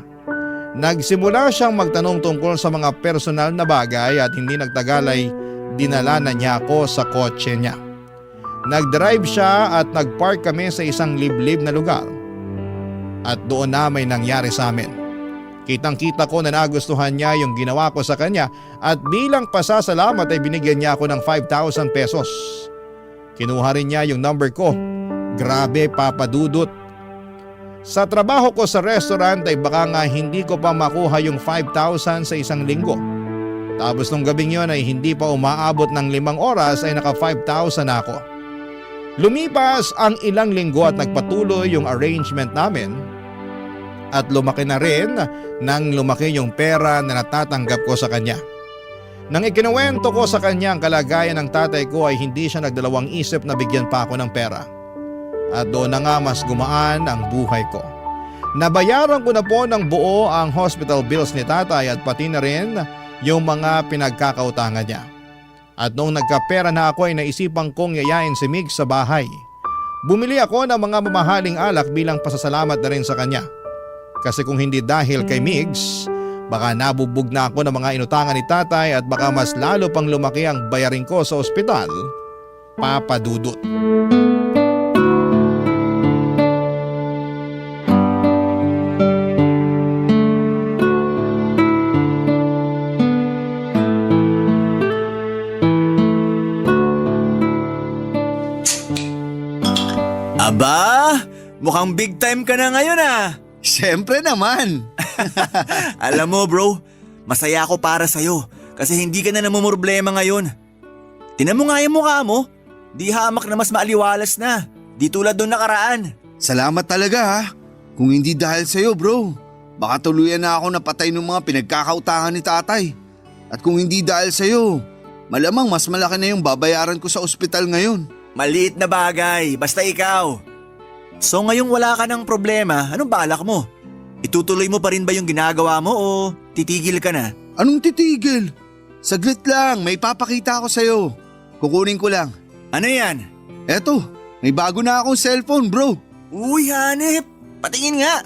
Nagsimula siyang magtanong tungkol sa mga personal na bagay at hindi nagtagal ay dinala na niya ako sa kotse niya. Nag-drive siya at nag-park kami sa isang liblib na lugar. At doon na may nangyari sa amin. Kitang-kita ko na nagustuhan niya yung ginawa ko sa kanya at bilang pasasalamat ay binigyan niya ako ng 5,000 pesos. Kinuha rin niya yung number ko. Grabe, Papa Dudut. Sa trabaho ko sa restaurant ay baka nga hindi ko pa makuha yung 5,000 sa isang linggo. Tapos nung gabing yon ay hindi pa umaabot ng 5 oras ay naka 5,000 na ako. Lumipas ang ilang linggo at nagpatuloy yung arrangement namin at lumaki na rin nang lumaki yung pera na natatanggap ko sa kanya. Nang ikinuwento ko sa kanya ang kalagayan ng tatay ko ay hindi siya nagdalawang isip na bigyan pa ako ng pera. At doon na nga mas gumaan ang buhay ko. Nabayaran ko na po ng buo ang hospital bills ni tatay at pati na rin yung mga pinagkakautangan niya. At noong nagkapera na ako ay naisipan kong yayain si Mig sa bahay. Bumili ako ng mga mamahaling alak bilang pasasalamat na rin sa kanya. Kasi kung hindi dahil kay Migs, baka nabubog na ako ng mga inutangan ni tatay at baka mas lalo pang lumaki ang bayarin ko sa ospital, Papa Dudut. Aba, mukhang big time ka na ngayon ah. Siyempre naman. Alam mo bro, masaya ako para sa'yo kasi hindi ka na namumroblema ngayon. Tinan mo nga yung mukha mo, di hamak na mas maaliwalas na, di tulad doon nakaraan. Salamat talaga ha. Kung hindi dahil sa'yo bro, baka tuluyan na ako napatay ng mga pinagkakautangan ni tatay. At kung hindi dahil sa'yo, malamang mas malaki na yung babayaran ko sa ospital ngayon. Maliit na bagay, basta ikaw. So ngayong wala ka ng problema, anong balak mo? Itutuloy mo pa rin ba yung ginagawa mo o titigil ka na? Anong titigil? Saglit lang, may papakita ako sa'yo. Kukunin ko lang. Ano yan? Eto, may bago na akong cellphone bro. Uy hanep, patingin nga.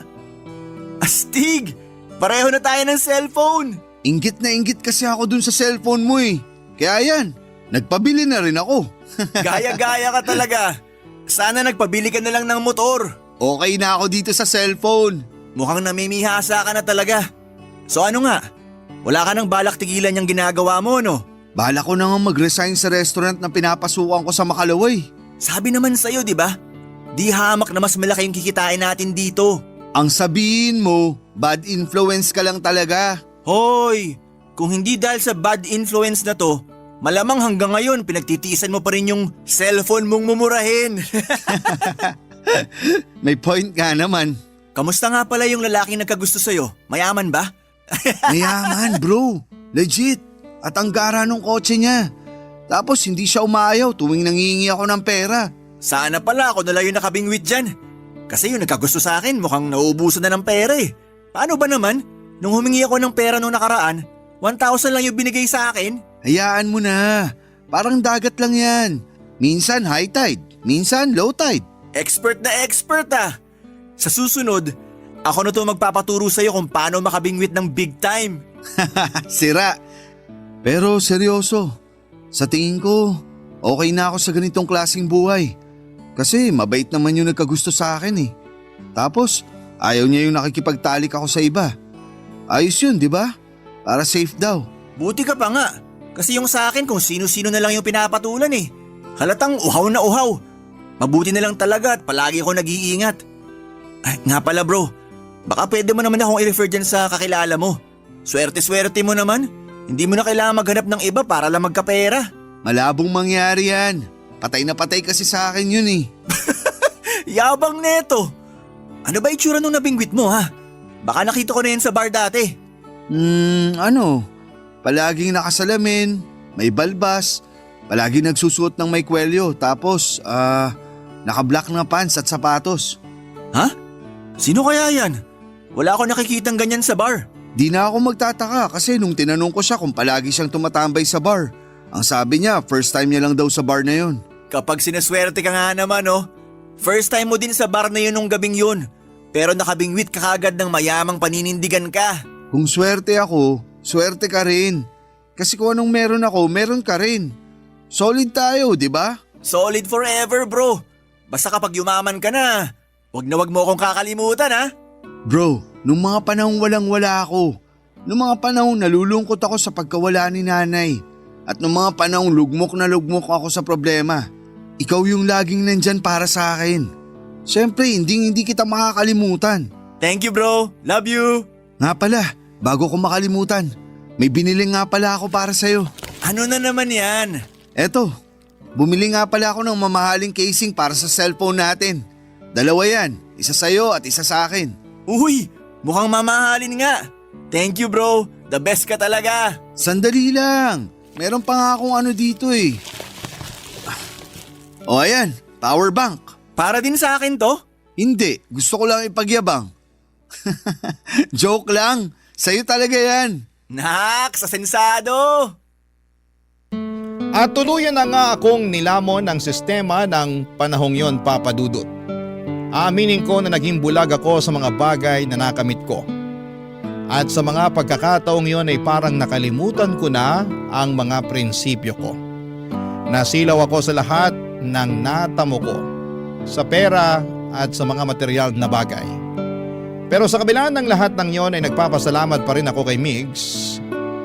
Astig, pareho na tayo ng cellphone. Inggit na inggit kasi ako dun sa cellphone mo eh. Kaya yan, nagpabili na rin ako. Gaya-gaya ka talaga. Sana nagpabili ka na lang ng motor. Okay na ako dito sa cellphone. Mukhang namimihasa ka na talaga. So ano nga? Wala ka nang balak tigilan yung ginagawa mo, no? Bala ko na nga mag-resign sa restaurant na pinapasukan ko sa Makalaway. Sabi naman sa'yo, di ba? Di hamak na mas malaki yung kikitain natin dito. Ang sabihin mo, bad influence ka lang talaga. Hoy! Kung hindi dahil sa bad influence na to, Malamang hanggang ngayon pinagtitiisan mo pa rin yung cellphone mong mumurahin. May point nga naman. Kamusta nga pala yung lalaking nagkagusto sa'yo? Mayaman ba? Mayaman bro, legit. At ang gara nung kotse niya. Tapos hindi siya umayaw tuwing nangihingi ako ng pera. Sana pala ako na lang yung nakabingwit dyan. Kasi yung nagkagusto sa akin mukhang nauubusan na ng pera eh. Paano ba naman? Nung humingi ako ng pera nung nakaraan, 1,000 lang yung binigay sa akin. Hayaan mo na. Parang dagat lang yan. Minsan high tide, minsan low tide. Expert na expert ah. Sa susunod, ako na to magpapaturo sa'yo kung paano makabingwit ng big time. Sira. Pero seryoso, sa tingin ko, okay na ako sa ganitong klaseng buhay. Kasi mabait naman yung nagkagusto sa akin eh. Tapos, ayaw niya yung nakikipagtalik ako sa iba. Ayos yun, di ba? Para safe daw. Buti ka pa nga. Kasi yung sa akin kung sino-sino na lang yung pinapatulan eh. Halatang uhaw na uhaw. Mabuti na lang talaga at palagi ako nag-iingat. Ay, nga pala bro, baka pwede mo naman akong i-refer dyan sa kakilala mo. Swerte-swerte mo naman. Hindi mo na kailangan maghanap ng iba para lang magkapera. Malabong mangyari yan. Patay na patay kasi sa akin yun eh. Yabang neto. Ano ba itsura nung nabingwit mo ha? Baka nakita ko na yan sa bar dati. Palaging nakasalamin, may balbas, palaging nagsusuot ng may kwelyo, tapos naka-black na pants at sapatos. Ha? Sino kaya yan? Wala ako nakikitang ganyan sa bar. Di na ako magtataka kasi nung tinanong ko siya kung palagi siyang tumatambay sa bar, ang sabi niya first time niya lang daw sa bar na yun. Kapag sinaswerte ka nga naman oh. First time mo din sa bar na yun nung gabing yun. Pero nakabingwit ka kagad ng mayamang paninindigan ka. Kung swerte ako, swerte ka rin. Kasi kung anong meron ako, meron ka rin. Solid tayo, di ba? Solid forever bro. Basta kapag yumaman ka na, wag mo akong kakalimutan ha. Bro, nung mga panahong walang-wala ako, nung mga panahong nalulungkot ako sa pagkawala ni nanay, at nung mga panahong lugmok na lugmok ako sa problema, ikaw yung laging nandyan para sa akin. Siyempre, hindi kita makakalimutan. Thank you bro, love you. Nga pala, bago ko makalimutan, may binili nga pala ako para sa'yo. Ano na naman yan? Eto, bumili nga pala ako ng mamahaling casing para sa cellphone natin. Dalawa yan, isa sa'yo at isa sa akin. Uy, mukhang mamahalin nga. Thank you bro, the best ka talaga. Sandali lang, meron pa nga akong ano dito eh. O ayan, power bank. Para din sa akin to? Hindi, gusto ko lang ipagyabang. Joke lang, sa'yo talaga yan. Nak, sa sensado. At tuluyan na nga akong nilamon ng sistema ng panahong yon, Papa Dudut. Aaminin ko na naging bulag ako sa mga bagay na nakamit ko. At sa mga pagkakataong yon ay parang nakalimutan ko na ang mga prinsipyo ko. Nasilaw ako sa lahat ng natamo ko, sa pera at sa mga material na bagay. Pero sa kabila ng lahat ng yon ay nagpapasalamat pa rin ako kay Migs.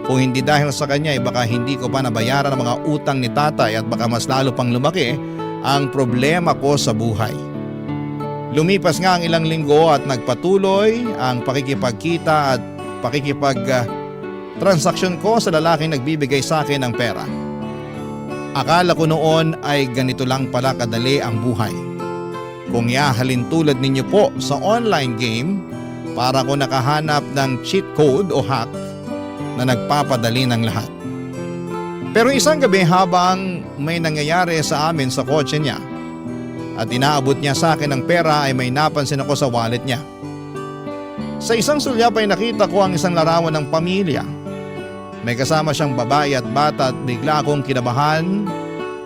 Kung hindi dahil sa kanya ay baka hindi ko pa nabayaran ang mga utang ni tatay at baka mas lalo pang lumaki ang problema ko sa buhay. Lumipas nga ang ilang linggo at nagpatuloy ang pakikipagkita at transaksyon ko sa lalaking nagbibigay sa akin ng pera. Akala ko noon ay ganito lang pala kadali ang buhay. Kung iahalin tulad ninyo po sa online game, para ko nakahanap ng cheat code o hack na nagpapadali ng lahat. Pero isang gabi habang may nangyayari sa amin sa kotse niya at inaabot niya sa akin ng pera ay may napansin ako sa wallet niya. Sa isang sulyap ay nakita ko ang isang larawan ng pamilya. May kasama siyang babae at bata at bigla akong kinabahan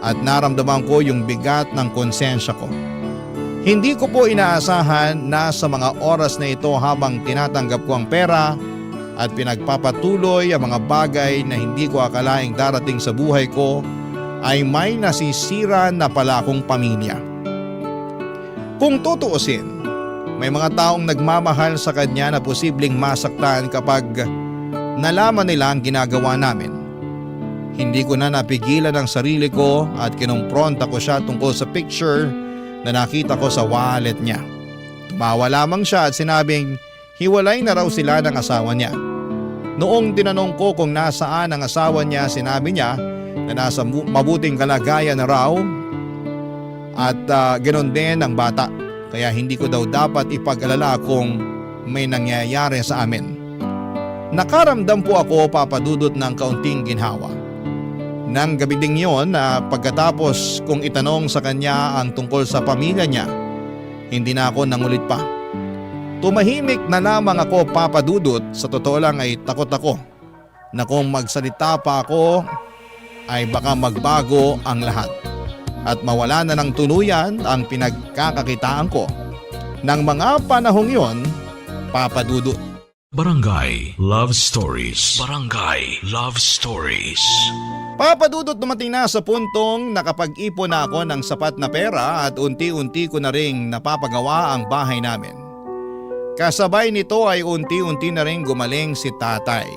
at naramdaman ko yung bigat ng konsensya ko. Hindi ko po inaasahan na sa mga oras na ito habang tinatanggap ko ang pera at pinagpapatuloy ang mga bagay na hindi ko akalaing darating sa buhay ko ay may nasisira na pala akong pamilya. Kung tutuusin, may mga taong nagmamahal sa kanya na posibleng masaktan kapag nalaman nila ang ginagawa namin. Hindi ko na napigilan ang sarili ko at kinumpronta ko siya tungkol sa picture na nakita ko sa wallet niya. Tumawa lamang siya at sinabing hiwalay na raw sila ng asawa niya. Noong tinanong ko kung nasaan ang asawa niya, sinabi niya na nasa mabuting kalagayan na raw at ganoon din ang bata. Kaya hindi ko daw dapat ipag-alala kung may nangyayari sa amin. Nakaramdam po ako, Papa Dudut, ng kaunting ginhawa. Nang gabi ding yon na pagkatapos kong itanong sa kanya ang tungkol sa pamilya niya, hindi na ako nangulit pa. Tumahimik na lamang ako, Papa Dudut. Sa totoo lang ay takot ako na kung magsalita pa ako ay baka magbago ang lahat at mawala na ng tuluyan ang pinagkakakitaan ko. Nang mga panahong yon, Papa Dudut. Barangay Love Stories. Barangay Love Stories. Papa Dudut, dumating na sa puntong nakapag-ipon na ako ng sapat na pera at unti-unti ko na ring napapagawa ang bahay namin. Kasabay nito ay unti-unti na ring gumaling si tatay.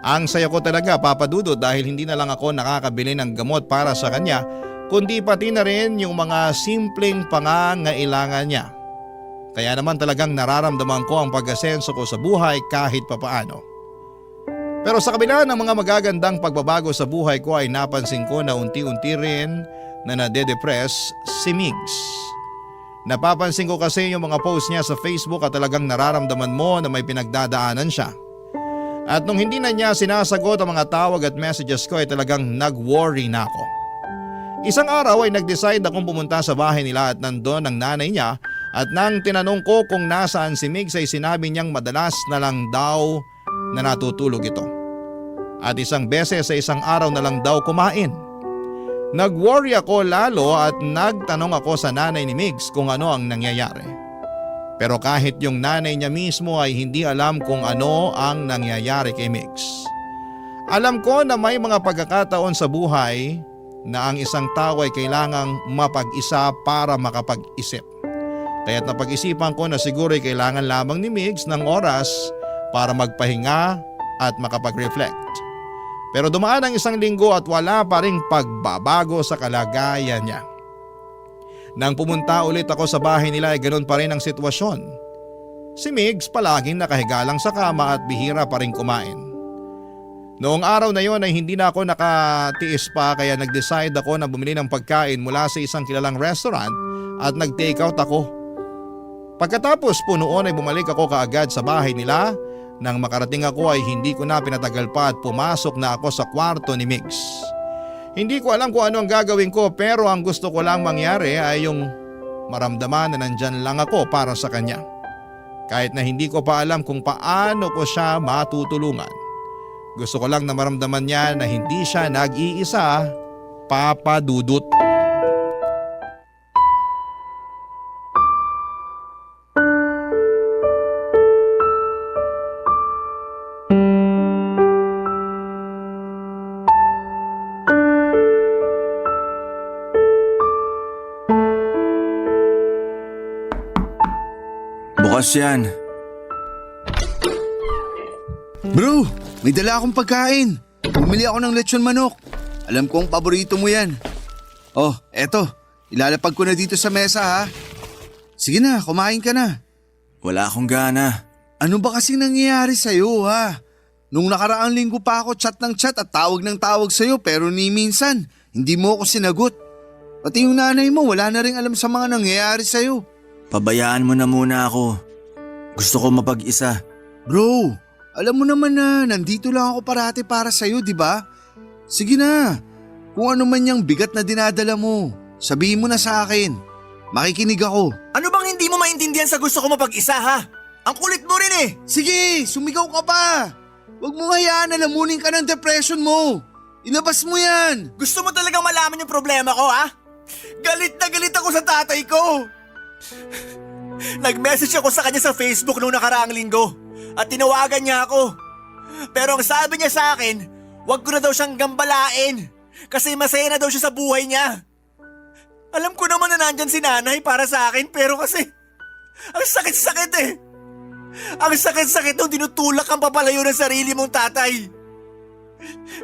Ang saya ko talaga, Papa Dudut, dahil hindi na lang ako nakakabili ng gamot para sa kanya, kundi pati na rin yung mga simpleng pangangailangan niya. Kaya naman talagang nararamdaman ko ang pag-asenso ko sa buhay kahit papaano. Pero sa kabila ng mga magagandang pagbabago sa buhay ko ay napansin ko na unti-unti rin na nade-depress si Migs. Napapansin ko kasi yung mga post niya sa Facebook at talagang nararamdaman mo na may pinagdadaanan siya. At nung hindi na niya sinasagot ang mga tawag at messages ko ay talagang nag-worry na ako. Isang araw ay nag-decide akong pumunta sa bahay nila at nandun ang nanay niya. At nang tinanong ko kung nasaan si Migs ay sinabi niyang madalas na lang daw na natutulog ito. At isang beses sa isang araw na lang daw kumain. Nag-worry ako lalo at nagtanong ako sa nanay ni Migs kung ano ang nangyayari. Pero kahit yung nanay niya mismo ay hindi alam kung ano ang nangyayari kay Migs. Alam ko na may mga pagkakataon sa buhay na ang isang tao ay kailangang mapag-isa para makapag-isip. Kaya't napag-isipan ko na siguro ay kailangan lamang ni Migs ng oras para magpahinga at makapag-reflect. Pero dumaan ang isang linggo at wala pa ring pagbabago sa kalagayan niya. Nang pumunta ulit ako sa bahay nila ay ganoon pa rin ang sitwasyon. Si Migs palaging nakahiga lang sa kama at bihira pa rin kumain. Noong araw na yon ay hindi na ako nakatiis pa kaya nag-decide ako na bumili ng pagkain mula sa isang kilalang restaurant at nag-take out ako. Pagkatapos po noon ay bumalik ako kaagad sa bahay nila. Nang makarating ako ay hindi ko na pinatagal pa at pumasok na ako sa kwarto ni Migs. Hindi ko alam kung ano ang gagawin ko pero ang gusto ko lang mangyari ay yung maramdaman na nandyan lang ako para sa kanya. Kahit na hindi ko pa alam kung paano ko siya matutulungan. Gusto ko lang na maramdaman niya na hindi siya nag-iisa, Papa Dudut. Bukas yan. Bro, may dala akong pagkain. Bumili ako ng lechon manok. Alam kong paborito mo yan. Oh, eto. Ilalapag ko na dito sa mesa ha. Sige na, kumain ka na. Wala akong gana. Ano ba kasing nangyayari sa'yo ha? Nung nakaraang linggo pa ako chat ng chat at tawag ng tawag sa'yo pero ni minsan hindi mo ako sinagot. Pati yung nanay mo wala na rin alam sa mga nangyayari sa'yo. Pabayaan mo na muna ako. Gusto ko mapag-isa. Bro, alam mo naman na nandito lang ako parati para sa'yo, di ba? Sige na, kung ano man yung bigat na dinadala mo, sabihin mo na sa akin. Makikinig ako. Ano bang hindi mo maintindihan sa gusto ko mapag-isa ha? Ang kulit mo rin eh. Sige, sumigaw ka pa. Huwag mo hayaan na lamunin ka ng depression mo. Ilabas mo yan. Gusto mo talagang malaman yung problema ko ha? Galit na galit ako sa tatay ko. Nag-message ako sa kanya sa Facebook nung nakaraang linggo at tinawagan niya ako. Pero ang sabi niya sa akin, wag ko na daw siyang gambalain kasi masaya na daw siya sa buhay niya. Alam ko naman na nandyan si nanay para sa akin pero kasi ang sakit-sakit eh. Ang sakit-sakit nung tinutulak ang papalayo ng sarili mong tatay.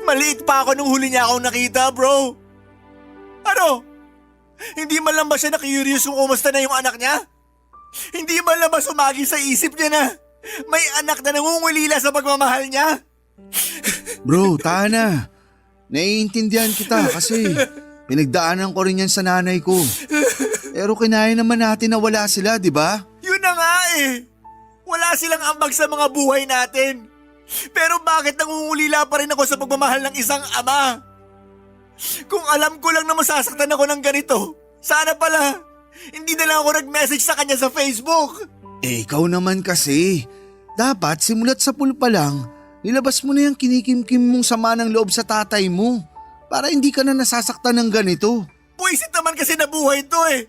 Maliit pa ako nung huli niya akong nakita, bro. Ano? Hindi man lang ba siya na-curious kung kumusta na yung anak niya? Hindi man lang ba sumagi sa isip niya na may anak na nangungulila sa pagmamahal niya? Bro, tahan na. Naiintindihan kita kasi pinagdaanan ko rin yan sa nanay ko. Pero kinaya naman natin na wala sila, di ba? Yun na nga eh. Wala silang ambag sa mga buhay natin. Pero bakit nangungulila pa rin ako sa pagmamahal ng isang ama? Kung alam ko lang na masasaktan ako ng ganito, sana pala, hindi na lang ako nag-message sa kanya sa Facebook. Eh, ikaw naman kasi. Dapat simulat sa pool pa lang, nilabas mo na yung kinikim-kim mong sama ng loob sa tatay mo para hindi ka na nasasaktan ng ganito. Puisit naman kasi na buhay to eh.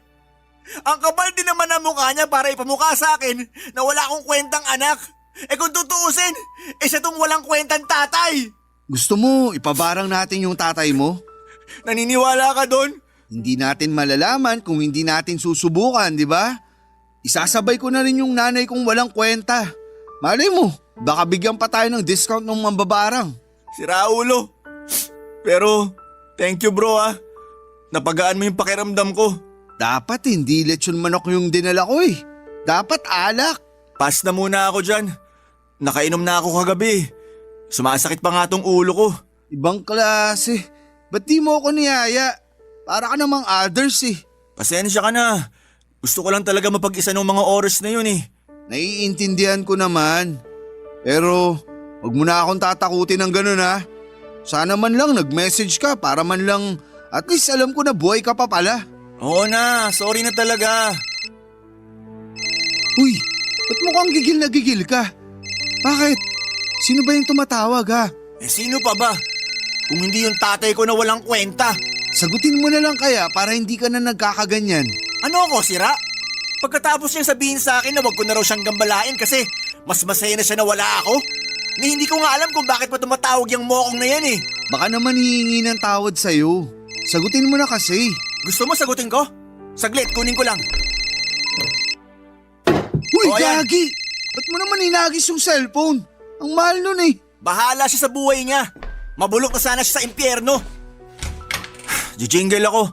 Ang kapal din naman ang mukha niya para ipamukha sa akin na wala akong kwentang anak. Eh kung tutuusin, siya tong walang kwentang tatay. Gusto mo ipabarang natin yung tatay mo? Naniniwala ka doon? Hindi natin malalaman kung hindi natin susubukan, di ba? Isasabay ko na rin yung nanay kong walang kwenta. Malay mo, baka bigyan pa tayo ng discount ng mambabarang. Si Raulo. Pero, thank you bro ah. Napagaan mo yung pakiramdam ko. Dapat hindi lechon manok yung dinala ko eh. Dapat alak. Pass na muna ako dyan. Nakainom na ako kagabi. Sumasakit pa nga tong ulo ko. Ibang klase. Ba't di mo ako niyaya? Para ka namang others eh. Pasensya ka na. Gusto ko lang talaga mapag-isa ng mga oras na yun eh. Naiintindihan ko naman. Pero wag mo na akong tatakutin ng ganun ha. Sana man lang nag-message ka para man lang at least alam ko na buhay ka pa pala. Oo na, sorry na talaga. Uy, ba't mukhang gigil na gigil ka? Bakit? Sino ba yung tumatawag ha? Eh sino pa ba? Kung hindi yung tatay ko na walang kwenta. Sagutin mo na lang kaya para hindi ka na nagkakaganyan. Ano ako, sira? Pagkatapos niyang sabihin sa akin na wag ko na raw siyang gambalain kasi mas masaya na siya na wala ako. Na hindi ko nga alam kung bakit pa tumatawag yung mokong na yan eh. Baka naman hihingi ng tawad sa'yo. Sagutin mo na kasi. Gusto mo sagutin ko? Saglit, kunin ko lang. Uy, O, ayan. gagi! Ba't mo naman hinagis yung cellphone? Ang mahal nun eh. Bahala siya sa buhay niya. Mabulok na sana siya sa impyerno. Jijingle ako.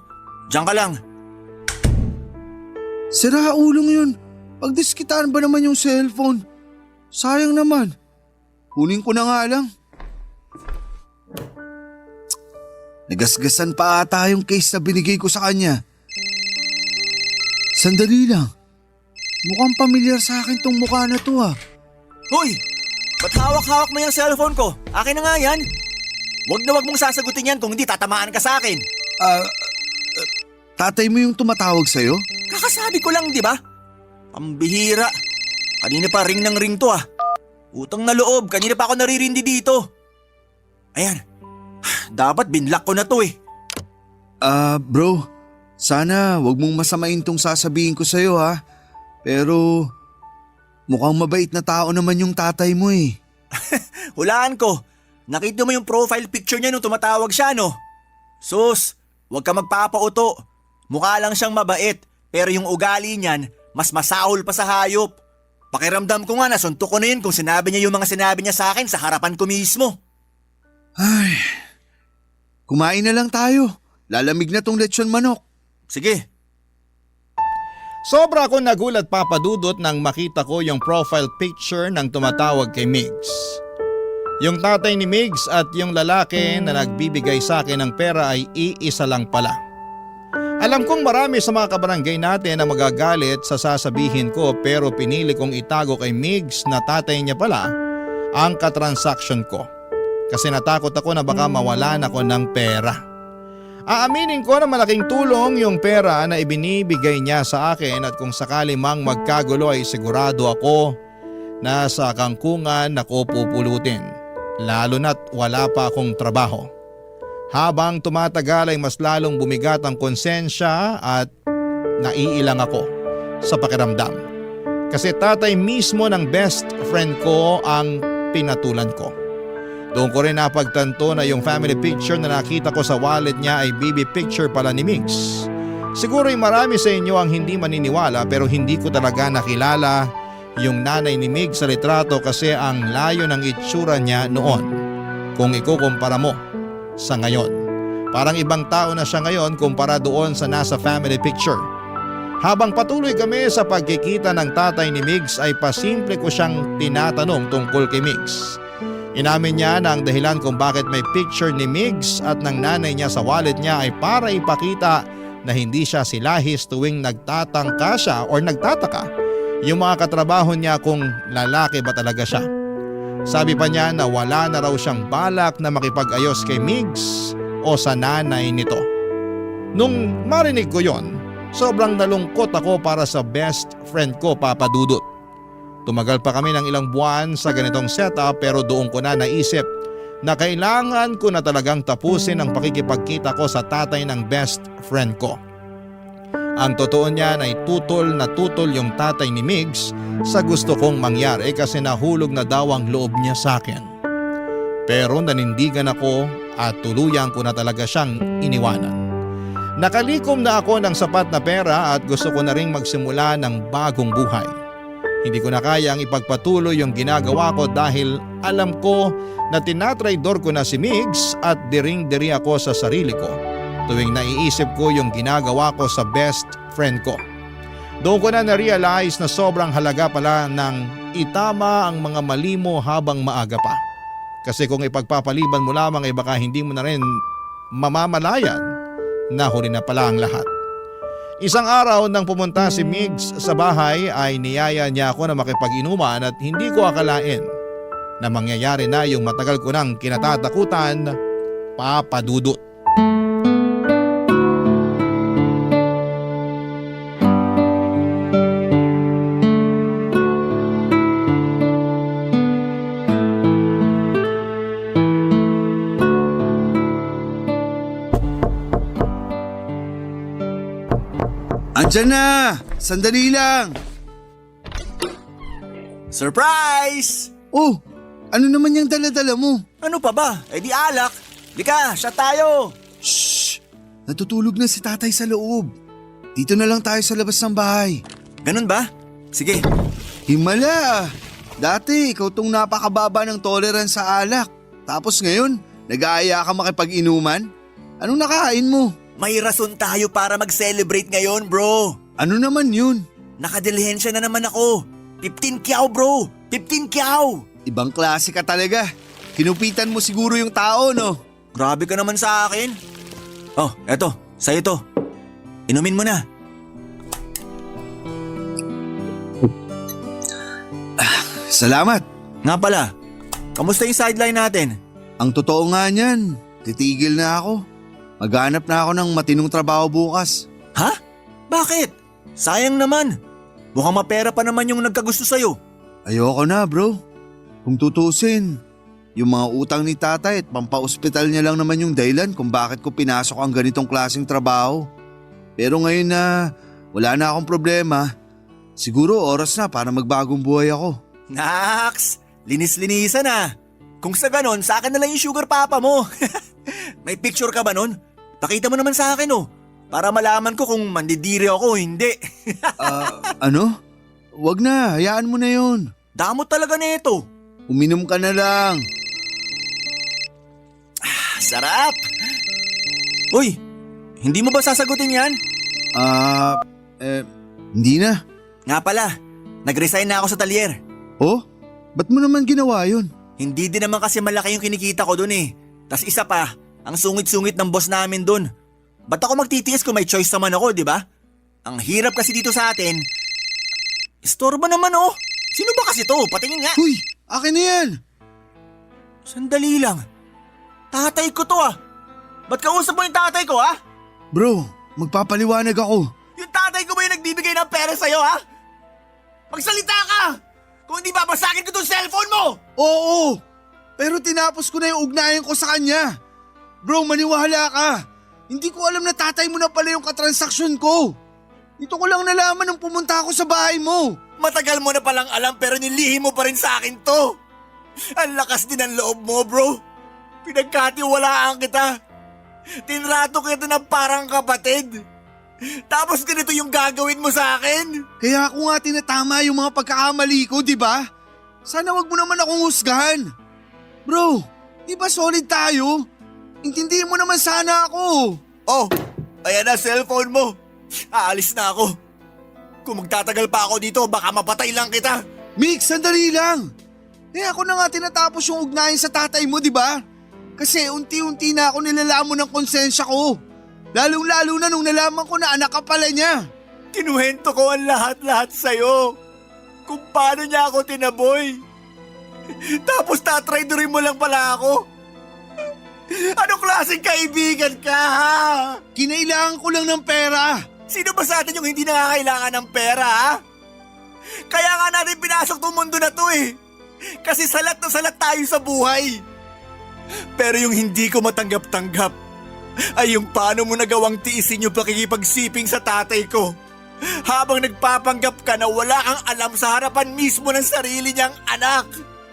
Diyan ka lang. Sira ulong yun. Pagdiskitaan ba naman yung cellphone? Sayang naman. Kunin ko na nga lang. Nagasgasan pa ata yung case na binigay ko sa kanya. Sandali lang. Mukhang pamilyar sa akin tong mukha na to ah. Hoy! Ba't hawak-hawak mo yung cellphone ko? Akin na nga yan. Wag na wag mong sasagutin yan kung hindi tatamaan ka sa akin. Tatay mo yung tumatawag sa'yo? Kakasabi ko lang, di ba? Pambihira. Kanina pa ring ng ring to ah. Utang na loob, kanina pa ako naririndi dito. Ayan. Dapat binlock ko na to eh. Bro, sana wag mong masamain tong sasabihin ko sa'yo ha. Pero mukhang mabait na tao naman yung tatay mo eh. Hulaan ko. Nakita mo yung profile picture niya nung tumatawag siya, no? Sus, wag ka magpapauto. Mukha lang siyang mabait, pero yung ugali niyan, mas masaol pa sa hayop. Pakiramdam ko nga nasuntok ko na yun kung sinabi niya yung mga sinabi niya sa akin sa harapan ko mismo. Ay, kumain na lang tayo. Lalamig na tong lechon manok. Sige. Sobra akong nagulat papadudot nang makita ko yung profile picture ng tumatawag kay Migs. Yung tatay ni Migs at yung lalaki na nagbibigay sa akin ng pera ay iisa lang pala. Alam kong marami sa mga kabarangay natin na magagalit sa sasabihin ko pero pinili kong itago kay Migs na tatay niya pala ang katransaksyon ko. Kasi natakot ako na baka mawalan ako ng pera. Aaminin ko na malaking tulong yung pera na ibinibigay niya sa akin at kung sakali mang magkagulo ay sigurado ako na sa kangkungan ako pupulutin. Lalo na't wala pa akong trabaho. Habang tumatagal ay mas lalong bumigat ang konsensya at naiilang ako sa pakiramdam. Kasi tatay mismo ng best friend ko ang pinatulan ko. Doon ko rin napagtanto na yung family picture na nakita ko sa wallet niya ay baby picture pala ni Migs. Siguro ay marami sa inyo ang hindi maniniwala pero hindi ko talaga nakilala yung nanay ni Migs sa litrato kasi ang layo ng itsura niya noon kung ikukumpara mo sa ngayon. Parang ibang tao na siya ngayon kumpara doon sa nasa family picture. Habang patuloy kami sa pagkikita ng tatay ni Migs ay pasimple ko siyang tinatanong tungkol kay Migs. Inamin niya na ang dahilan kung bakit may picture ni Migs at ng nanay niya sa wallet niya ay para ipakita na hindi siya silahis tuwing nagtatangka siya o nagtataka yung mga katrabaho niya kung lalaki ba talaga siya. Sabi pa niya na wala na raw siyang balak na makipag-ayos kay Migs o sa nanay nito. Nung marinig ko yon, sobrang nalungkot ako para sa best friend ko, Papa Dudut. Tumagal pa kami ng ilang buwan sa ganitong setup pero doon ko na naisip na kailangan ko na talagang tapusin ang pakikipagkita ko sa tatay ng best friend ko. Ang totoo niyan ay tutol na tutol yung tatay ni Migs sa gusto kong mangyari kasi nahulog na daw ang loob niya sa akin. Pero nanindigan ako at tuluyan ko na talaga siyang iniwanan. Nakalikom na ako ng sapat na pera at gusto ko na ring magsimula ng bagong buhay. Hindi ko na kayang ipagpatuloy yung ginagawa ko dahil alam ko na tinatraidor ko na si Migs at diring-diri ako sa sarili ko tuwing naiisip ko yung ginagawa ko sa best friend ko. Doon ko na na-realize na sobrang halaga pala ng itama ang mga mali mo habang maaga pa. Kasi kung ipagpapaliban mo lamang ay baka hindi mo na rin mamamalayan na huli na pala ang lahat. Isang araw nang pumunta si Migs sa bahay ay niyaya niya ako na makipag-inuman at hindi ko akalain na mangyayari na yung matagal ko nang kinatatakutan, Papa Dudut. Andyan na! Sandali lang! Surprise! Oh, ano naman yung dala-dala mo? Ano pa ba? Eh di alak. Lika, shot tayo. Shh! Natutulog na si tatay sa loob. Dito na lang tayo sa labas ng bahay. Ganun ba? Sige. Himala! Dati, ikaw tong napakababa ng tolerance sa alak. Tapos ngayon, nag-aaya ka makipag-inuman? Anong nakain mo? May rason tayo para mag-celebrate ngayon, bro. Ano naman yun? Nakadilihensya na naman ako. 15 kyaw, bro. 15 kyaw. Ibang klase ka talaga. Kinupitan mo siguro yung tao, no? Grabe ka naman sa akin. Oh, eto. Sa'yo to. Inumin mo na. Salamat. Nga pala, kamusta yung sideline natin? Ang totoo nga niyan, titigil na ako. Maghanap na ako ng matinong trabaho bukas. Ha? Bakit? Sayang naman. Mukhang mapera pa naman yung nagkagusto sa'yo. Ayoko na, bro. Kung tutusin, yung mga utang ni tatay at pampa-ospital niya lang naman yung dahilan kung bakit ko pinasok ang ganitong klaseng trabaho. Pero ngayon na wala na akong problema, siguro oras na para magbagong buhay ako. Naks, linis-linisan na. Kung sa ganon, sa akin na lang yung sugar papa mo. May picture ka ba nun? Pakita mo naman sa akin para malaman ko kung mandidiri ako o hindi. Ano? Wag na, hayaan mo na yun. Damot talaga nito. Uminom ka na lang. Sarap! Uy, hindi mo ba sasagutin yan? Hindi na. Nga pala, nag-resign na ako sa talyer. Oh? Ba't mo naman ginawa yun? Hindi din naman kasi malaki yung kinikita ko dun eh. Tas isa pa, ang sungit-sungit ng boss namin dun. Ba't ako magtitiis kung may choice naman ako, di ba? Ang hirap kasi dito sa atin. Istorbo naman oh. Sino ba kasi to? Patingin nga. Huy, akin na yan. Sandali lang. Tatay ko to ah. Ba't kausap mo yung tatay ko ah? Bro, magpapaliwanag ako. Yung tatay ko ba yung nagbibigay ng pera sa'yo ha? Magsalita ka! Kung hindi babasagin ko tong cellphone mo! Oo, pero tinapos ko na yung ugnayan ko sa kanya. Bro, maniwala ka. Hindi ko alam na tatay mo na pala yung katransaksyon ko. Dito ko lang nalaman nung pumunta ako sa bahay mo. Matagal mo na palang alam pero nilihim mo pa rin sa akin to. Ang lakas din ng loob mo, bro. Pinagkatiwalaan kita. Tinrato kita na parang kapatid. Tapos ganito yung gagawin mo sa akin? Kaya ako nga tinatama yung mga pagkakamali ko, di ba? Sana wag mo naman akong husgahan. Bro, di ba solid tayo? Intindihin mo naman sana ako. Oh, ayan na cellphone mo. Aalis na ako. Kung magtatagal pa ako dito, baka mapatay lang kita. Mick, sandali lang. ako na nga tinatapos yung ugnayan sa tatay mo, di ba? Kasi unti-unti na ako nilalamon ng konsensya ko. Lalong-lalo na nung nalaman ko na anak ka pala niya. Kinuwento ko ang lahat-lahat sa'yo. Kung paano niya ako tinaboy. Tapos tatraidorin mo lang pala ako. Anong klaseng kaibigan ka, ha? Kinailangan ko lang ng pera. Sino ba sa atin yung hindi nangangailangan ng pera, ha? Kaya nga natin pinasok tong mundo na to eh. Kasi salat na salat tayo sa buhay. Pero yung hindi ko matanggap-tanggap ay yung paano mo nagawang tiisin yung pakikipagsiping sa tatay ko. Habang nagpapanggap ka na wala kang alam sa harapan mismo ng sarili niyang anak.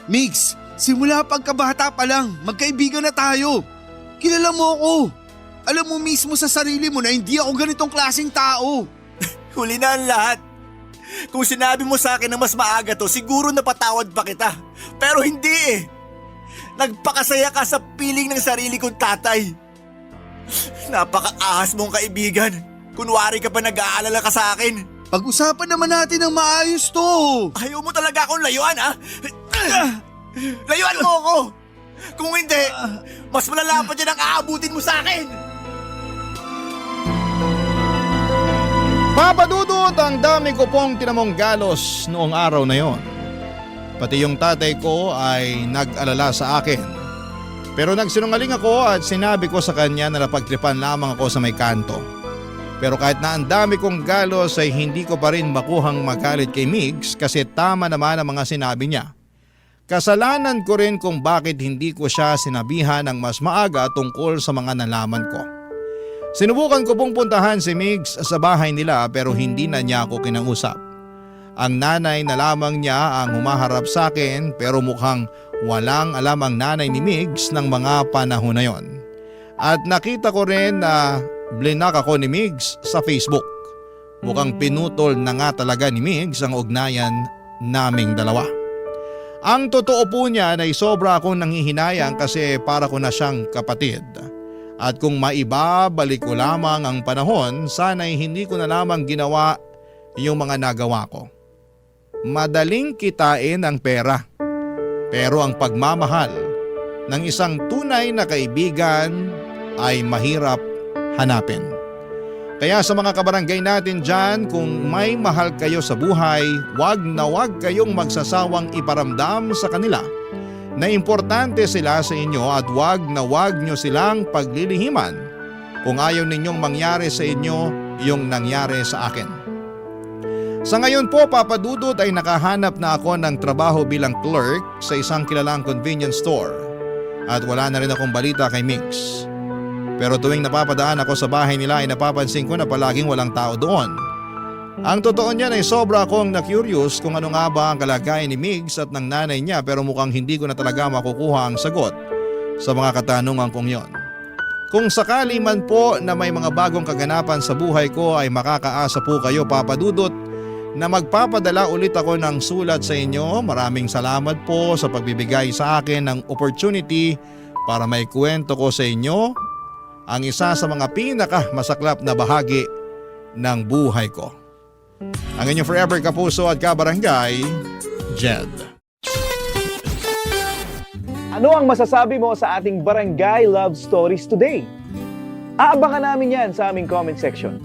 Migs, simula pagkabata pa lang, magkaibigan na tayo. Kilala mo ako. Alam mo mismo sa sarili mo na hindi ako ganitong klaseng tao. Huli na ang lahat. Kung sinabi mo sa akin na mas maaga to, siguro napatawad pa kita. Pero hindi eh. Nagpakasaya ka sa piling ng sarili kong tatay. Napaka-ahas mong kaibigan. Kunwari ka pa nag-aalala ka sa akin. Pag-usapan naman natin ng maayos to. Ayaw mo talaga akong layuan, ha? Layuan mo ako! Kung hindi, mas malala pa dyan ang aabutin mo sa akin! Papadudot, ang dami ko pong tinamong galos noong araw na yon. Pati yung tatay ko ay nag-alala sa akin. Pero nagsinungaling ako at sinabi ko sa kanya na napagtripan lamang ako sa may kanto. Pero kahit na ang dami kong galos ay hindi ko pa rin makuhang magalit kay Migs kasi tama naman ang mga sinabi niya. Kasalanan ko rin kung bakit hindi ko siya sinabihan ng mas maaga tungkol sa mga nalaman ko. Sinubukan ko pong puntahan si Migs sa bahay nila pero hindi na niya ako kinausap. Ang nanay na lamang niya ang humaharap sa akin pero mukhang walang alam ang nanay ni Migs ng mga panahon na yon. At nakita ko rin na blinak ako ni Migs sa Facebook. Mukhang pinutol na nga talaga ni Migs ang ugnayan naming dalawa. Ang totoo po niya ay sobra akong nanghihinayang kasi para ko na siyang kapatid. At kung maibabalik ko lamang ang panahon, sana'y hindi ko na lamang ginawa yung mga nagawa ko. Madaling kitain ang pera. Pero ang pagmamahal ng isang tunay na kaibigan ay mahirap hanapin. Kaya sa mga kabarangay natin dyan, kung may mahal kayo sa buhay, wag na wag kayong magsasawang iparamdam sa kanila na importante sila sa inyo at wag na wag nyo silang paglilihiman kung ayaw ninyong mangyari sa inyo yung nangyari sa akin. Sa ngayon po, Papa Dudut, ay nakahanap na ako ng trabaho bilang clerk sa isang kilalang convenience store at wala na rin akong balita kay Mix. Pero tuwing napapadaan ako sa bahay nila ay napapansin ko na palaging walang tao doon. Ang totoo niyan ay sobra akong na-curious kung ano nga ba ang kalagayan ni Migs at ng nanay niya pero mukhang hindi ko na talaga makukuha ang sagot sa mga katanungan kong yon. Kung sakali man po na may mga bagong kaganapan sa buhay ko ay makakaasa po kayo, Papa Dudut, na magpapadala ulit ako ng sulat sa inyo. Maraming salamat po sa pagbibigay sa akin ng opportunity para may kwento ko sa inyo ang isa sa mga pinakamasaklap na bahagi ng buhay ko. Ang inyong forever kapuso at kabarangay, Jed. Ano ang masasabi mo sa ating Barangay Love Stories today? Aabangan namin yan sa aming comment section.